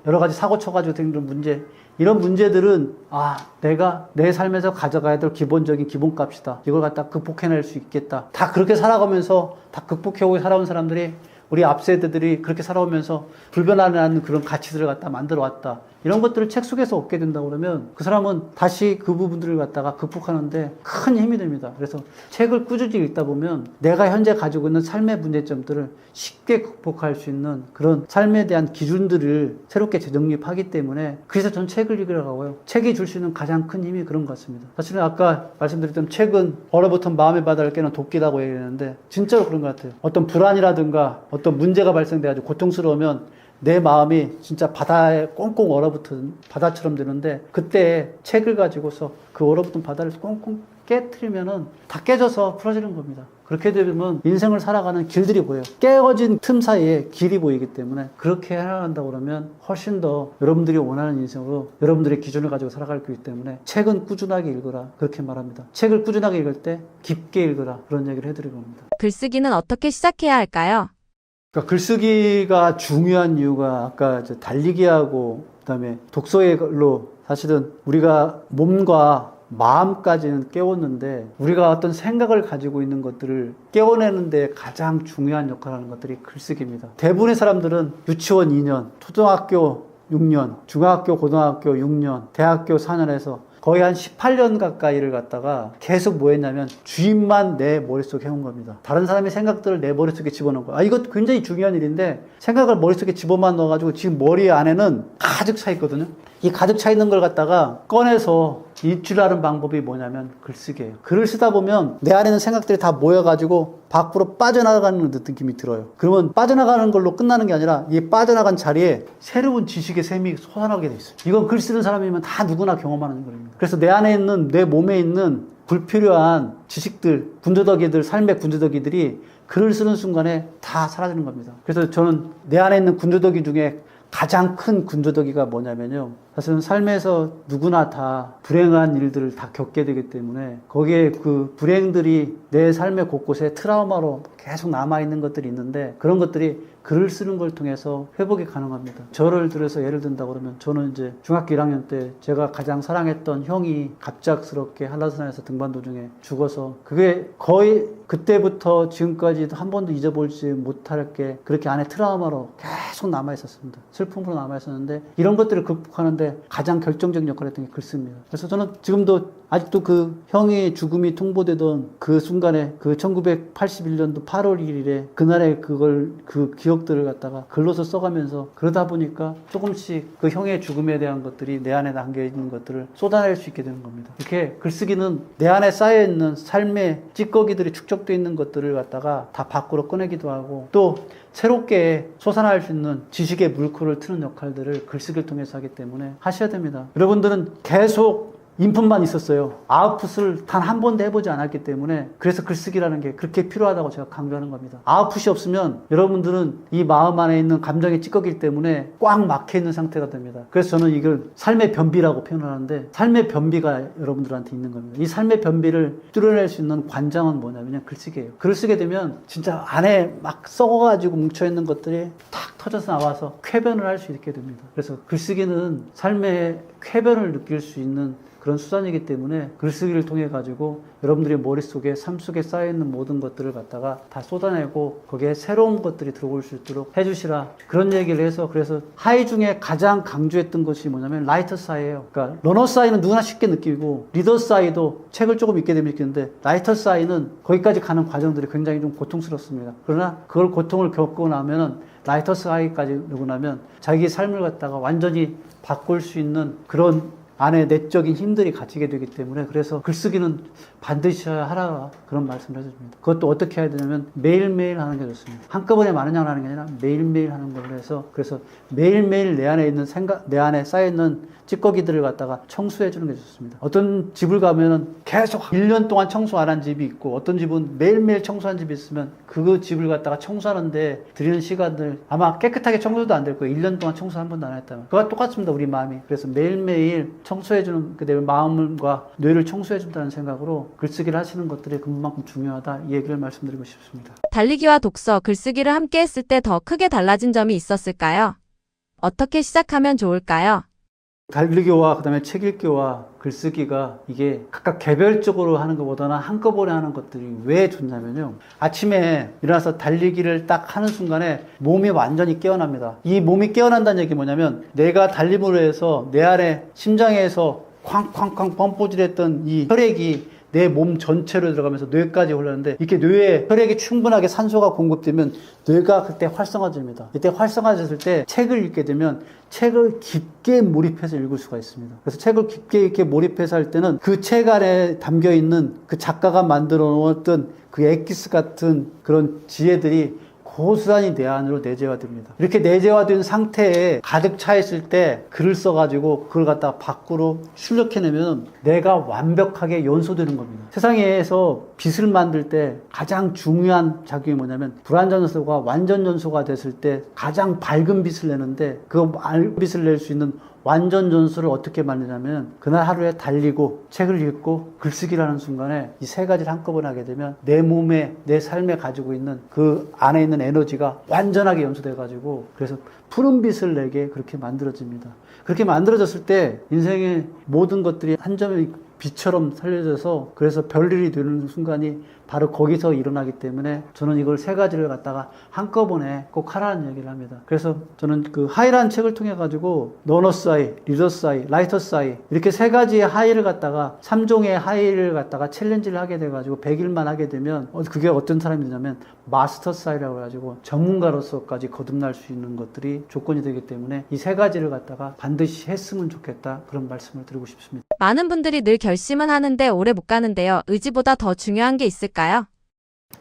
여러 가지 사고 쳐가지고 생기는 문제, 이런 문제들은 내가 내 삶에서 가져가야 될 기본적인 기본값이다. 이걸 갖다 극복해낼 수 있겠다. 다 그렇게 살아가면서 다 극복해오고 살아온 사람들이, 우리 앞세대들이 그렇게 살아오면서 불변하지 않는 그런 가치들을 갖다 만들어 왔다. 이런 것들을 책 속에서 얻게 된다 그러면 그 사람은 다시 그 부분들을 갖다가 극복하는데 큰 힘이 됩니다. 그래서 책을 꾸준히 읽다 보면 내가 현재 가지고 있는 삶의 문제점들을 쉽게 극복할 수 있는 그런 삶에 대한 기준들을 새롭게 재정립하기 때문에 그래서 전 책을 읽으라고요. 책이 줄 수 있는 가장 큰 힘이 그런 것 같습니다. 사실은 아까 말씀드렸던 책은 얼어붙은 마음의 바다를 깨는 도끼라고 얘기했는데 진짜로 그런 것 같아요. 어떤 불안이라든가 어떤 문제가 발생돼가지고 고통스러우면 내 마음이 진짜 바다에 꽁꽁 얼어붙은 바다처럼 되는데 그때 책을 가지고서 그 얼어붙은 바다를 꽁꽁 깨트리면은 다 깨져서 풀어지는 겁니다. 그렇게 되면 인생을 살아가는 길들이 보여요. 깨어진 틈 사이에 길이 보이기 때문에 그렇게 해나간다고 그러면 훨씬 더 여러분들이 원하는 인생으로 여러분들의 기준을 가지고 살아갈 거기 때문에 책은 꾸준하게 읽어라 그렇게 말합니다. 책을 꾸준하게 읽을 때 깊게 읽어라 그런 얘기를 해드리고 합니다. 글쓰기는 어떻게 시작해야 할까요? 그러니까 글쓰기가 중요한 이유가 아까 이제 달리기하고 그다음에 독서의 걸로 사실은 우리가 몸과 마음까지는 깨웠는데 우리가 어떤 생각을 가지고 있는 것들을 깨워내는데 가장 중요한 역할을 하는 것들이 글쓰기입니다. 대부분의 사람들은 유치원 2년, 초등학교 6년, 중학교, 고등학교 6년, 대학교 4년에서 거의 한 18년 가까이를 갖다가 계속 뭐 했냐면 주입만 내 머릿속에 해온 겁니다. 다른 사람의 생각들을 내 머릿속에 집어넣은 거예요. 이거 굉장히 중요한 일인데 생각을 머릿속에 집어만 넣어가지고 지금 머리 안에는 가득 차 있거든요. 이 가득 차 있는 걸 갖다가 꺼내서 일주일하는 방법이 뭐냐면 글쓰기예요. 글을 쓰다 보면 내 안에 있는 생각들이 다 모여가지고 밖으로 빠져나가는 느낌이 들어요. 그러면 빠져나가는 걸로 끝나는 게 아니라 이 빠져나간 자리에 새로운 지식의 샘이 솟아나게 돼 있어요. 이건 글 쓰는 사람이면 다 누구나 경험하는 겁니다. 그래서 내 안에 있는 내 몸에 있는 불필요한 지식들, 군더더기들, 삶의 군더더기들이 글을 쓰는 순간에 다 사라지는 겁니다. 그래서 저는 내 안에 있는 군더더기 중에 가장 큰 군더더기가 뭐냐면요. 사실은 삶에서 누구나 다 불행한 일들을 다 겪게 되기 때문에 거기에 그 불행들이 내 삶의 곳곳에 트라우마로 계속 남아있는 것들이 있는데 그런 것들이 글을 쓰는 걸 통해서 회복이 가능합니다. 저를 들어서 예를 든다고 그러면 저는 이제 중학교 1학년 때 제가 가장 사랑했던 형이 갑작스럽게 한라산에서 등반 도중에 죽어서 그게 거의 그때부터 지금까지도 한 번도 잊어보지 못할 게 그렇게 안에 트라우마로 계속 남아있었습니다. 슬픔으로 남아있었는데 이런 것들을 극복하는데 가장 결정적인 역할을 했던 게 글쓰기입니다. 그래서 저는 지금도 아직도 그 형의 죽음이 통보되던 그 순간에 그 1981년도 8월 1일에 그날의 그 기억들을 갖다가 글로서 써가면서 그러다 보니까 조금씩 그 형의 죽음에 대한 것들이 내 안에 담겨 있는 것들을 쏟아낼 수 있게 되는 겁니다. 이렇게 글쓰기는 내 안에 쌓여있는 삶의 찌꺼기들이 축적되어 있는 것들을 갖다가 다 밖으로 꺼내기도 하고 또 새롭게 솟아날 수 있는 지식의 물꼬를 트는 역할들을 글쓰기를 통해서 하기 때문에 하셔야 됩니다. 여러분들은 계속 인풋만 있었어요. 아웃풋을 단 한 번도 해보지 않았기 때문에 그래서 글쓰기라는 게 그렇게 필요하다고 제가 강조하는 겁니다. 아웃풋이 없으면 여러분들은 이 마음 안에 있는 감정의 찌꺼기 때문에 꽉 막혀있는 상태가 됩니다. 그래서 저는 이걸 삶의 변비라고 표현하는데 삶의 변비가 여러분들한테 있는 겁니다. 이 삶의 변비를 뚫어낼 수 있는 관장은 뭐냐면 글쓰기예요. 글을 쓰게 되면 진짜 안에 막 썩어가지고 뭉쳐있는 것들이 탁 터져서 나와서 쾌변을 할 수 있게 됩니다. 그래서 글쓰기는 삶의 쾌변을 느낄 수 있는 그런 수단이기 때문에 글쓰기를 통해 가지고 여러분들의 머릿속에 삶 속에 쌓여있는 모든 것들을 갖다가 다 쏟아내고 거기에 새로운 것들이 들어올 수 있도록 해주시라 그런 얘기를 해서 그래서 하이 중에 가장 강조했던 것이 뭐냐면 라이터 사이예요. 그러니까 러너 사이는 누구나 쉽게 느끼고 리더 사이도 책을 조금 읽게 되면 느끼는데 라이터 사이는 거기까지 가는 과정들이 굉장히 좀 고통스럽습니다. 그러나 그걸 고통을 겪고 나면은 라이터 사이까지 오고 나면 자기 삶을 갖다가 완전히 바꿀 수 있는 그런 안에 내적인 힘들이 갇히게 되기 때문에 그래서 글쓰기는 반드시 하라 그런 말씀을 해줍니다. 그것도 어떻게 해야 되냐면 매일매일 하는 게 좋습니다. 한꺼번에 많은 양을 하는 게 아니라 매일매일 하는 걸로 해서 그래서 매일매일 내 안에 있는 생각, 내 안에 쌓여있는 찌꺼기들을 갖다가 청소해 주는 게 좋습니다. 어떤 집을 가면은 계속 1년 동안 청소 안 한 집이 있고 어떤 집은 매일매일 청소한 집이 있으면 그 집을 갖다가 청소하는데 들이는 시간들 아마 깨끗하게 청소도 안 될 거예요. 1년 동안 청소 한 번도 안 했다면. 그와 똑같습니다. 우리 마음이. 그래서 매일매일 청소해주는 그 내 마음과 뇌를 청소해준다는 생각으로 글쓰기를 하시는 것들이 그만큼 중요하다 이 얘기를 말씀드리고 싶습니다. 달리기와 독서, 글쓰기를 함께 했을 때 더 크게 달라진 점이 있었을까요? 어떻게 시작하면 좋을까요? 달리기와 그다음에 책 읽기와 글쓰기가 이게 각각 개별적으로 하는 것보다는 한꺼번에 하는 것들이 왜 좋냐면요. 아침에 일어나서 달리기를 딱 하는 순간에 몸이 완전히 깨어납니다. 이 몸이 깨어난다는 얘기 뭐냐면 내가 달림으로 해서 내 안에 심장에서 쾅쾅쾅 펌포질했던 이 혈액이 내 몸 전체로 들어가면서 뇌까지 흘러는데 이렇게 뇌에 혈액이 충분하게 산소가 공급되면 뇌가 그때 활성화됩니다. 이때 활성화됐을 때 책을 읽게 되면 책을 깊게 몰입해서 읽을 수가 있습니다. 그래서 책을 깊게 이렇게 몰입해서 할 때는 그 책 안에 담겨 있는 그 작가가 만들어 놓았던 그 엑기스 같은 그런 지혜들이 고스란히 내 안으로 내재화됩니다. 이렇게 내재화된 상태에 가득 차 있을 때 글을 써가지고 그걸 갖다가 밖으로 출력해내면 내가 완벽하게 연소되는 겁니다. 세상에서 빛을 만들 때 가장 중요한 작용이 뭐냐면 불완전연소가 완전연소가 됐을 때 가장 밝은 빛을 내는데 그 밝은 빛을 낼 수 있는 완전 전술을 어떻게 만드냐면 그날 하루에 달리고 책을 읽고 글쓰기를 하는 순간에 이 세 가지를 한꺼번에 하게 되면 내 몸에 내 삶에 가지고 있는 그 안에 있는 에너지가 완전하게 연소돼 가지고 그래서 푸른 빛을 내게 그렇게 만들어집니다. 그렇게 만들어졌을 때 인생의 모든 것들이 한 점의 빛처럼 살려져서 그래서 별일이 되는 순간이 바로 거기서 일어나기 때문에 저는 이걸 세 가지를 갖다가 한꺼번에 꼭 하라는 얘기를 합니다. 그래서 저는 그 하이라는 책을 통해 가지고 러너스 하이, 리더스 하이, 라이터스 하이 이렇게 세 가지의 하이를 갖다가 3종의 하이를 갖다가 챌린지를 하게 돼 가지고 100일만 하게 되면 그게 어떤 사람이 되냐면 마스터스 하이라고 해 가지고 전문가로서까지 거듭날 수 있는 것들이 조건이 되기 때문에 이 세 가지를 갖다가 반드시 했으면 좋겠다 그런 말씀을 드리고 싶습니다. 많은 분들이 늘 결심은 하는데 오래 못 가는데요. 의지보다 더 중요한 게 있을까요?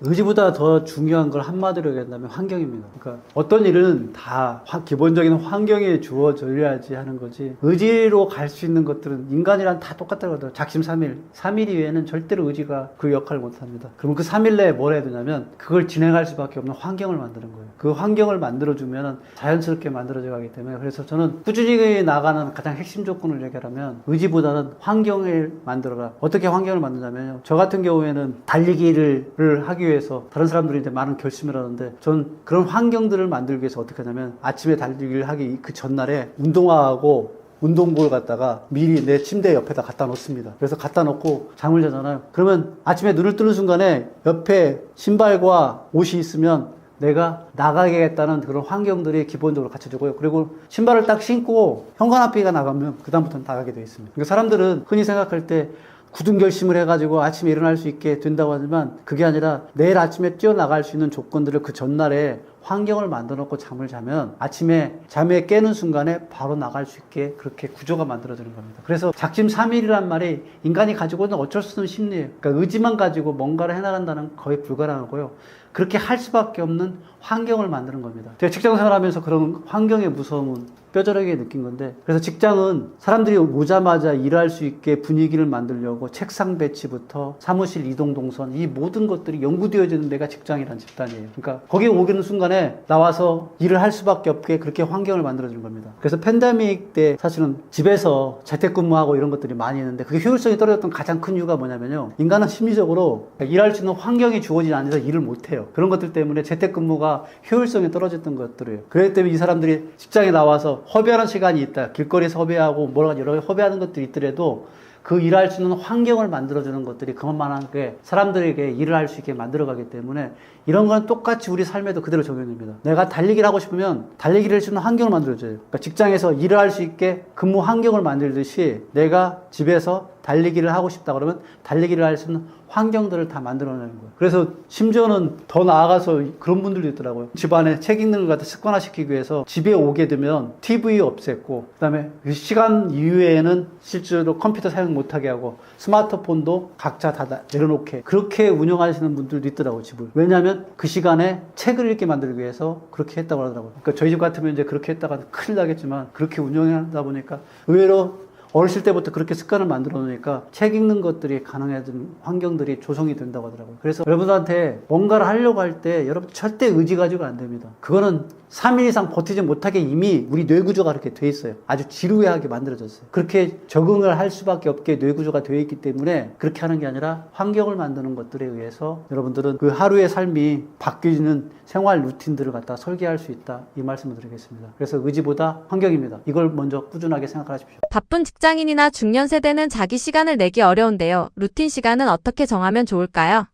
의지보다 더 중요한 걸 한마디로 얘기한다면 환경입니다. 그러니까 어떤 일은 다 기본적인 환경에 주어져야지 하는 거지 의지로 갈 수 있는 것들은 인간이란 다 똑같다고 하더라고요. 작심삼일 3일 이외에는 절대로 의지가 그 역할을 못합니다. 그러면 그 3일 내에 뭘 해야 되냐면 그걸 진행할 수밖에 없는 환경을 만드는 거예요. 그 환경을 만들어주면 자연스럽게 만들어져 가기 때문에 그래서 저는 꾸준히 나가는 가장 핵심 조건을 얘기하면 의지보다는 환경을 만들어라. 어떻게 환경을 만드냐면요. 저 같은 경우에는 달리기를 하기 위해서 다른 사람들이 이제 많은 결심을 하는데 전 그런 환경들을 만들기 위해서 어떻게 하냐면 아침에 달리기를 하기 그 전날에 운동화하고 운동복을 갖다가 미리 내 침대 옆에다 갖다 놓습니다. 그래서 갖다 놓고 잠을 자잖아요. 그러면 아침에 눈을 뜨는 순간에 옆에 신발과 옷이 있으면 내가 나가겠다는 그런 환경들이 기본적으로 갖춰지고요. 그리고 신발을 딱 신고 현관 앞에가 나가면 그다음부터는 나가게 되어 있습니다. 그러니까 사람들은 흔히 생각할 때 굳은 결심을 해가지고 아침에 일어날 수 있게 된다고 하지만 그게 아니라 내일 아침에 뛰어나갈 수 있는 조건들을 그 전날에 환경을 만들어 놓고 잠을 자면 아침에 잠에 깨는 순간에 바로 나갈 수 있게 그렇게 구조가 만들어지는 겁니다. 그래서 작심삼일이란 말이 인간이 가지고 있는 어쩔 수 없는 심리예요. 그러니까 의지만 가지고 뭔가를 해나간다는 거의 불가능하고요. 그렇게 할 수밖에 없는 환경을 만드는 겁니다. 제가 직장 생활하면서 그런 환경의 무서움은 뼈저리게 느낀 건데 그래서 직장은 사람들이 오자마자 일할 수 있게 분위기를 만들려고 책상 배치부터 사무실 이동 동선 이 모든 것들이 연구되어지는 데가 직장이라는 집단이에요. 그러니까 거기에 오기는 순간에 나와서 일을 할 수밖에 없게 그렇게 환경을 만들어주는 겁니다. 그래서 팬데믹 때 사실은 집에서 재택근무하고 이런 것들이 많이 있는데 그게 효율성이 떨어졌던 가장 큰 이유가 뭐냐면요. 인간은 심리적으로 일할 수 있는 환경이 주어지지 않아서 일을 못해요. 그런 것들 때문에 재택근무가 효율성이 떨어졌던 것들이에요. 그렇기 때문에 이 사람들이 직장에 나와서 허비하는 시간이 있다. 길거리에서 허비하고 뭐라 여러 가지 허비하는 것들이 있더라도 그 일할 수 있는 환경을 만들어주는 것들이 그만한 게 사람들에게 일을 할 수 있게 만들어가기 때문에 이런 건 똑같이 우리 삶에도 그대로 적용됩니다. 내가 달리기를 하고 싶으면 달리기를 할 수 있는 환경을 만들어줘요. 그러니까 직장에서 일을 할 수 있게 근무 환경을 만들듯이 내가 집에서 달리기를 하고 싶다 그러면 달리기를 할 수 있는 환경들을 다 만들어내는 거예요. 그래서 심지어는 더 나아가서 그런 분들도 있더라고요. 집안에 책 읽는 걸 갖다 습관화시키기 위해서 집에 오게 되면 TV 없앴고 그 다음에 그 시간 이후에는 실제로 컴퓨터 사용 못하게 하고 스마트폰도 각자 다 내려놓게 그렇게 운영하시는 분들도 있더라고요. 집을. 왜냐하면 그 시간에 책을 읽게 만들기 위해서 그렇게 했다고 하더라고요. 그러니까 저희 집 같으면 이제 그렇게 했다가 큰일 나겠지만 그렇게 운영하다 보니까 의외로 어렸을 때부터 그렇게 습관을 만들어 놓으니까 책 읽는 것들이 가능해진 환경들이 조성이 된다고 하더라고요. 그래서 여러분들한테 뭔가를 하려고 할 때 여러분 절대 의지 가지고 안 됩니다. 그거는 3일 이상 버티지 못하게 이미 우리 뇌구조가 그렇게 돼 있어요. 아주 지루하게 만들어졌어요. 그렇게 적응을 할 수밖에 없게 뇌구조가 되어 있기 때문에 그렇게 하는 게 아니라 환경을 만드는 것들에 의해서 여러분들은 그 하루의 삶이 바뀌는 생활 루틴들을 갖다 설계할 수 있다. 이 말씀을 드리겠습니다. 그래서 의지보다 환경입니다. 이걸 먼저 꾸준하게 생각하십시오. 바쁜 직장인이나 중년 세대는 자기 시간을 내기 어려운데요. 루틴 시간은 어떻게 정하면 좋을까요?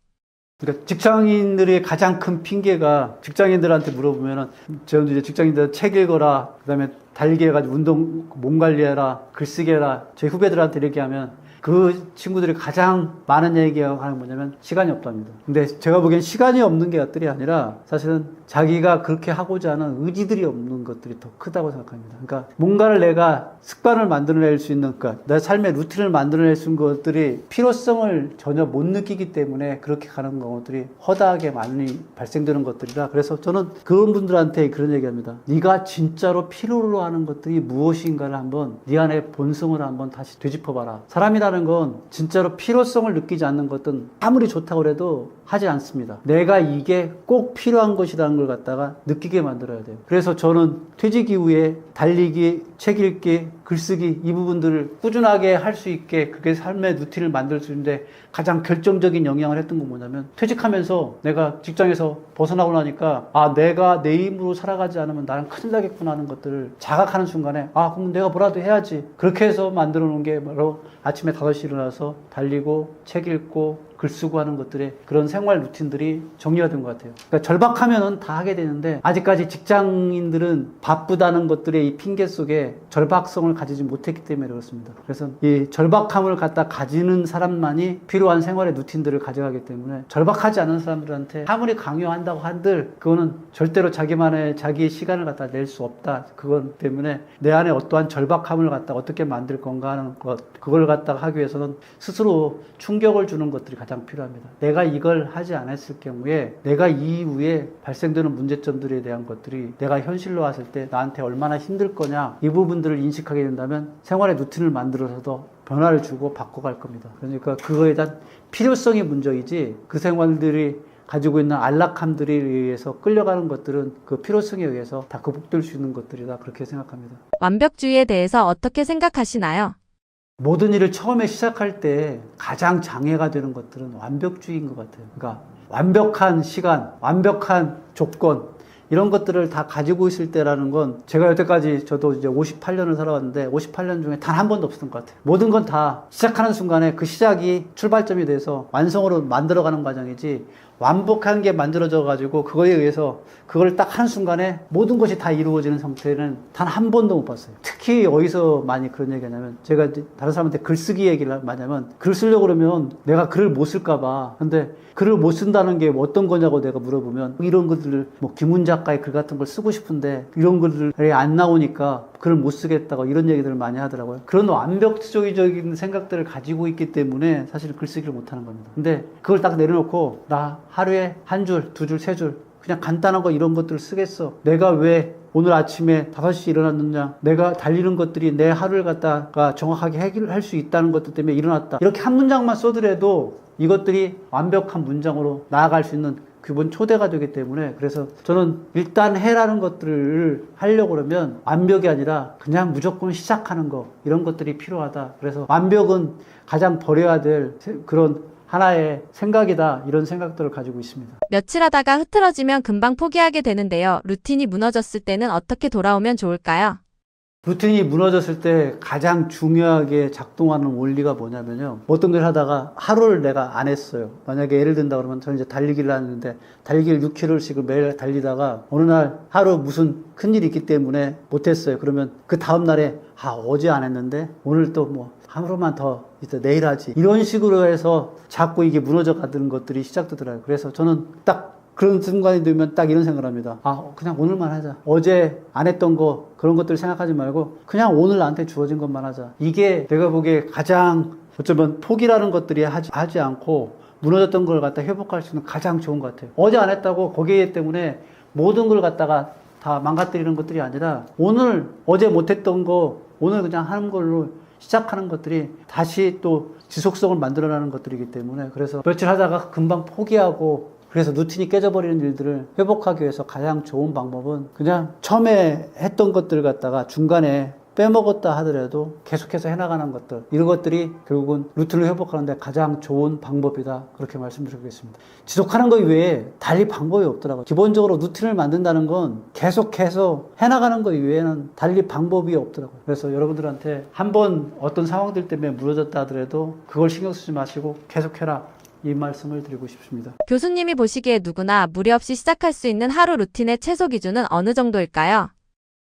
그러니까 직장인들의 가장 큰 핑계가 직장인들한테 물어보면은 저는 이제 직장인들 책 읽어라, 그다음에 달리기 해가지고 운동 몸 관리해라, 글쓰기 해라. 저희 후배들한테 이렇게 하면 그 친구들이 가장 많은 얘기가 하는 뭐냐면 시간이 없답니다. 근데 제가 보기엔 시간이 없는 게 것들이 아니라 사실은 자기가 그렇게 하고자 하는 의지들이 없는 것들이 더 크다고 생각합니다. 그러니까 뭔가를 내가 습관을 만들어낼 수 있는, 그러니까 내 삶의 루틴을 만들어낼 수 있는 것들이 필요성을 전혀 못 느끼기 때문에 그렇게 가는 것들이 허다하게 많이 발생되는 것들이라. 그래서 저는 그런 분들한테 그런 얘기합니다. 네가 진짜로 필요로 하는 것들이 무엇인가를 한번 네 안의 본성을 한번 다시 되짚어봐라. 사람이라는 건 진짜로 필요성을 느끼지 않는 것은 아무리 좋다고 해도 하지 않습니다. 내가 이게 꼭 필요한 것이라는 걸 갖다가 느끼게 만들어야 돼요. 그래서 저는 퇴직 이후에 달리기, 책 읽기, 글쓰기 이 부분들을 꾸준하게 할 수 있게 그게 삶의 루틴을 만들 수 있는데 가장 결정적인 영향을 했던 건 뭐냐면 퇴직하면서 내가 직장에서 벗어나고 나니까 내가 내 힘으로 살아가지 않으면 나는 큰일 나겠구나 하는 것들을 자각하는 순간에 그럼 내가 뭐라도 해야지. 그렇게 해서 만들어 놓은 게 바로 아침에 5시 일어나서 달리고 책 읽고 글 쓰고 하는 것들의 그런 생활 루틴들이 정리가 된 것 같아요. 그러니까 절박하면은 다 하게 되는데 아직까지 직장인들은 바쁘다는 것들의 이 핑계 속에 절박성을 가지지 못했기 때문에 그렇습니다. 그래서 이 절박함을 갖다 가지는 사람만이 필요한 생활의 루틴들을 가져가기 때문에 절박하지 않은 사람들한테 아무리 강요한다고 한들 그거는 절대로 자기만의 자기의 시간을 갖다 낼 수 없다. 그건 때문에 내 안에 어떠한 절박함을 갖다 어떻게 만들 건가 하는 것, 그걸 갖다가 하기 위해서는 스스로 충격을 주는 것들이 가장 필요합니다. 내가 이걸 하지 않았을 경우에 내가 이후에 발생되는 문제점들에 대한 것들이 내가 현실로 왔을 때 나한테 얼마나 힘들 거냐, 이 부분들을 인식하게 된다면 생활의 루틴을 만들어서도 변화를 주고 바꿔갈 겁니다. 그러니까 그거에 대한 필요성이 문제이지 그 생활들이 가지고 있는 안락함들에 의해서 끌려가는 것들은 그 필요성에 의해서 다 극복될 수 있는 것들이다. 그렇게 생각합니다. 완벽주의에 대해서 어떻게 생각하시나요? 모든 일을 처음에 시작할 때 가장 장애가 되는 것들은 완벽주의인 것 같아요. 그러니까 완벽한 시간, 완벽한 조건, 이런 것들을 다 가지고 있을 때라는 건 제가 여태까지 저도 이제 58년을 살아왔는데 58년 중에 단 한 번도 없었던 것 같아요. 모든 건 다 시작하는 순간에 그 시작이 출발점이 돼서 완성으로 만들어가는 과정이지 완벽한 게 만들어져 가지고 그거에 의해서 그걸 딱 한 순간에 모든 것이 다 이루어지는 상태는 단 한 번도 못 봤어요. 특히 어디서 많이 그런 얘기 하냐면 제가 다른 사람한테 글쓰기 얘기를 많이 하면 글 쓰려고 그러면 내가 글을 못 쓸까 봐. 근데 글을 못 쓴다는 게 어떤 거냐고 내가 물어보면 이런 것들을 김훈 작가의 글 같은 걸 쓰고 싶은데 이런 글들이 안 나오니까 글을 못 쓰겠다고 이런 얘기들을 많이 하더라고요. 그런 완벽주의적인 생각들을 가지고 있기 때문에 사실 글쓰기를 못 하는 겁니다. 근데 그걸 딱 내려놓고 나 하루에 한 줄, 두 줄, 세 줄 그냥 간단한 거 이런 것들을 쓰겠어. 내가 왜 오늘 아침에 5시 일어났느냐, 내가 달리는 것들이 내 하루를 갖다가 정확하게 해결할 수 있다는 것들 때문에 일어났다. 이렇게 한 문장만 써더라도 이것들이 완벽한 문장으로 나아갈 수 있는 기본 초대가 되기 때문에 그래서 저는 일단 해라는 것들을 하려고 그러면 완벽이 아니라 그냥 무조건 시작하는 거 이런 것들이 필요하다. 그래서 완벽은 가장 버려야 될 그런 하나의 생각이다. 이런 생각들을 가지고 있습니다. 며칠 하다가 흐트러지면 금방 포기하게 되는데요. 루틴이 무너졌을 때는 어떻게 돌아오면 좋을까요? 루틴이 무너졌을 때 가장 중요하게 작동하는 원리가 뭐냐면요. 어떤 걸 하다가 하루를 내가 안 했어요. 만약에 예를 든다 그러면 저는 이제 달리기를 하는데 달리기를 6km씩을 매일 달리다가 어느 날 하루 무슨 큰일이 있기 때문에 못했어요. 그러면 그 다음날에 어제 안 했는데 오늘 또 하루만 더 이따 내일 하지. 이런 식으로 해서 자꾸 이게 무너져 가는 것들이 시작되더라고요. 그래서 저는 딱 그런 순간이 되면 딱 이런 생각을 합니다. 그냥 오늘만 하자. 어제 안 했던 거 그런 것들 생각하지 말고 그냥 오늘 나한테 주어진 것만 하자. 이게 내가 보기에 가장 어쩌면 포기라는 것들이 하지 않고 무너졌던 걸 갖다 회복할 수 있는 가장 좋은 것 같아요. 어제 안 했다고 거기에 때문에 모든 걸 갖다가 다 망가뜨리는 것들이 아니라 어제 못했던 거 오늘 그냥 하는 걸로 시작하는 것들이 다시 또 지속성을 만들어내는 것들이기 때문에 그래서 며칠 하다가 금방 포기하고 그래서 루틴이 깨져버리는 일들을 회복하기 위해서 가장 좋은 방법은 그냥 처음에 했던 것들 갖다가 중간에 빼먹었다 하더라도 계속해서 해나가는 것들 이런 것들이 결국은 루틴을 회복하는데 가장 좋은 방법이다 그렇게 말씀드리겠습니다. 지속하는 것 이외에 달리 방법이 없더라고요. 기본적으로 루틴을 만든다는 건 계속해서 해나가는 것 이외에는 달리 방법이 없더라고요. 그래서 여러분들한테 한번 어떤 상황들 때문에 무너졌다 하더라도 그걸 신경 쓰지 마시고 계속해라 이 말씀을 드리고 싶습니다. 교수님이 보시기에 누구나 무리 없이 시작할 수 있는 하루 루틴의 최소 기준은 어느 정도일까요?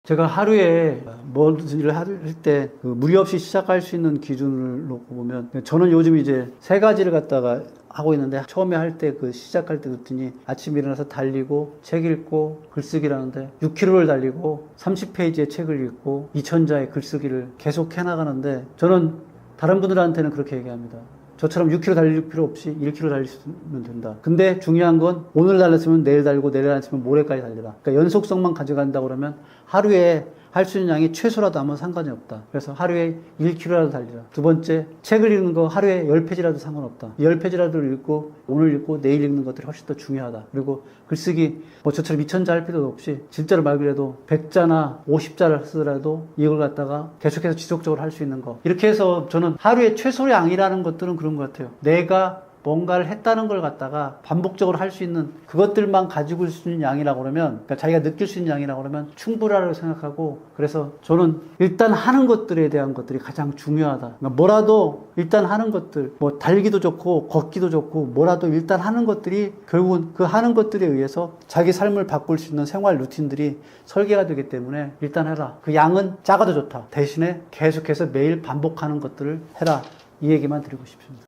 제가 하루에 무슨 일을 할 때 무리 없이 시작할 수 있는 기준을 놓고 보면 저는 요즘 이제 3가지를 갖다가 하고 있는데 처음에 할 때 시작할 때 루틴이 아침에 일어나서 달리고 책 읽고 글쓰기라는데 6km를 달리고 30페이지의 책을 읽고 2000자의 글쓰기를 계속 해나가는데 저는 다른 분들한테는 그렇게 얘기합니다. 저처럼 6km 달릴 필요 없이 1km 달리면 된다. 근데 중요한 건 오늘 달렸으면 내일 달리고 내일 달렸으면 모레까지 달리라. 그러니까 연속성만 가져간다 그러면 하루에 할 수 있는 양이 최소라도 아무 상관이 없다. 그래서 하루에 1km라도 달리라. 두 번째, 책을 읽는 거 하루에 10페이지라도 상관없다. 10페이지라도 읽고 오늘 읽고 내일 읽는 것들이 훨씬 더 중요하다. 그리고 글쓰기 저처럼 2000자 할 필요도 없이 진짜로 말 그래도 100자나 50자를 쓰더라도 이걸 갖다가 계속해서 지속적으로 할 수 있는 거. 이렇게 해서 저는 하루에 최소량이라는 것들은 그런 것 같아요. 내가 뭔가를 했다는 걸 갖다가 반복적으로 할 수 있는 그것들만 가지고 있을 수 있는 양이라고 그러면 그러니까 자기가 느낄 수 있는 양이라고 그러면 충분하다고 생각하고 그래서 저는 일단 하는 것들에 대한 것들이 가장 중요하다. 그러니까 뭐라도 일단 하는 것들 뭐 달리기도 좋고 걷기도 좋고 뭐라도 일단 하는 것들이 결국은 그 하는 것들에 의해서 자기 삶을 바꿀 수 있는 생활 루틴들이 설계가 되기 때문에 일단 해라. 그 양은 작아도 좋다. 대신에 계속해서 매일 반복하는 것들을 해라. 이 얘기만 드리고 싶습니다.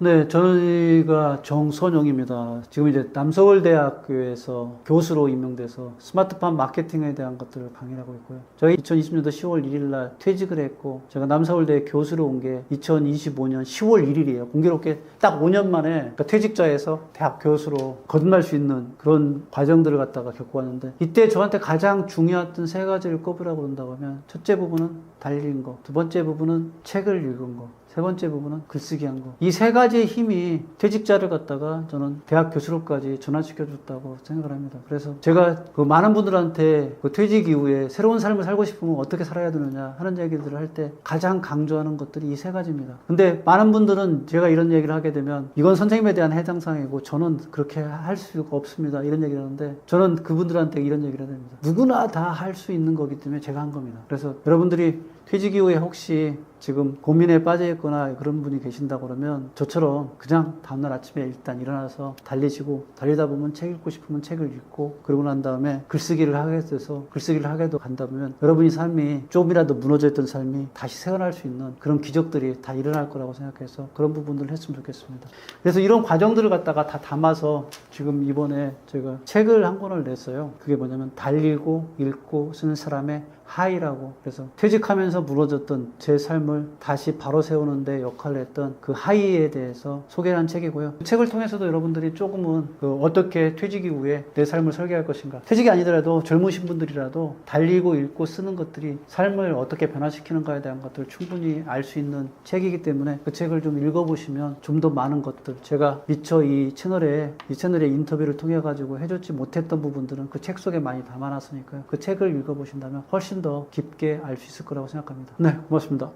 네, 저희가 정선용입니다. 지금 이제 남서울대학교에서 교수로 임명돼서 스마트팜 마케팅에 대한 것들을 강의를 하고 있고요. 저희 2020년도 10월 1일 날 퇴직을 했고, 제가 남서울대 교수로 온 게 2025년 10월 1일이에요. 공교롭게 딱 5년 만에 그러니까 퇴직자에서 대학 교수로 거듭날 수 있는 그런 과정들을 갖다가 겪어왔는데, 이때 저한테 가장 중요했던 3가지를 꼽으라고 한다고 하면, 첫째 부분은 달린 거, 두 번째 부분은 책을 읽은 거, 세 번째 부분은 글쓰기 한 거. 이 3가지의 힘이 퇴직자를 갖다가 저는 대학 교수로까지 전환시켜줬다고 생각을 합니다. 그래서 제가 많은 분들한테 퇴직 이후에 새로운 삶을 살고 싶으면 어떻게 살아야 되느냐 하는 얘기들을 할 때 가장 강조하는 것들이 이 3가지입니다. 근데 많은 분들은 제가 이런 얘기를 하게 되면 이건 선생님에 대한 해당사항이고 저는 그렇게 할 수가 없습니다. 이런 얘기를 하는데 저는 그분들한테 이런 얘기를 해야 됩니다. 누구나 다 할 수 있는 거기 때문에 제가 한 겁니다. 그래서 여러분들이 퇴직 이후에 혹시 지금 고민에 빠져 있거나 그런 분이 계신다고 그러면 저처럼 그냥 다음날 아침에 일단 일어나서 달리시고 달리다 보면 책 읽고 싶으면 책을 읽고 그러고 난 다음에 글쓰기를 하게 돼서 글쓰기를 하게도 간다면 여러분이 삶이 조금이라도 무너져 있던 삶이 다시 세어날 수 있는 그런 기적들이 다 일어날 거라고 생각해서 그런 부분들을 했으면 좋겠습니다. 그래서 이런 과정들을 갖다가 다 담아서 지금 이번에 제가 책을 한 권을 냈어요. 그게 뭐냐면 달리고 읽고 쓰는 사람의 하이라고. 그래서 퇴직하면서 무너졌던 제 삶을 다시 바로 세우는 데 역할을 했던 그 하이에 대해서 소개한 책이고요. 그 책을 통해서도 여러분들이 조금은 어떻게 퇴직 이후에 내 삶을 설계할 것인가, 퇴직이 아니더라도 젊으신 분들이라도 달리고 읽고 쓰는 것들이 삶을 어떻게 변화시키는가에 대한 것들을 충분히 알 수 있는 책이기 때문에 그 책을 좀 읽어보시면 좀 더 많은 것들, 제가 미처 이 채널에 인터뷰를 통해 가지고 해줬지 못했던 부분들은 그 책 속에 많이 담아놨으니까요. 그 책을 읽어보신다면 훨씬 더 깊게 알 수 있을 거라고 생각합니다. 네, 고맙습니다.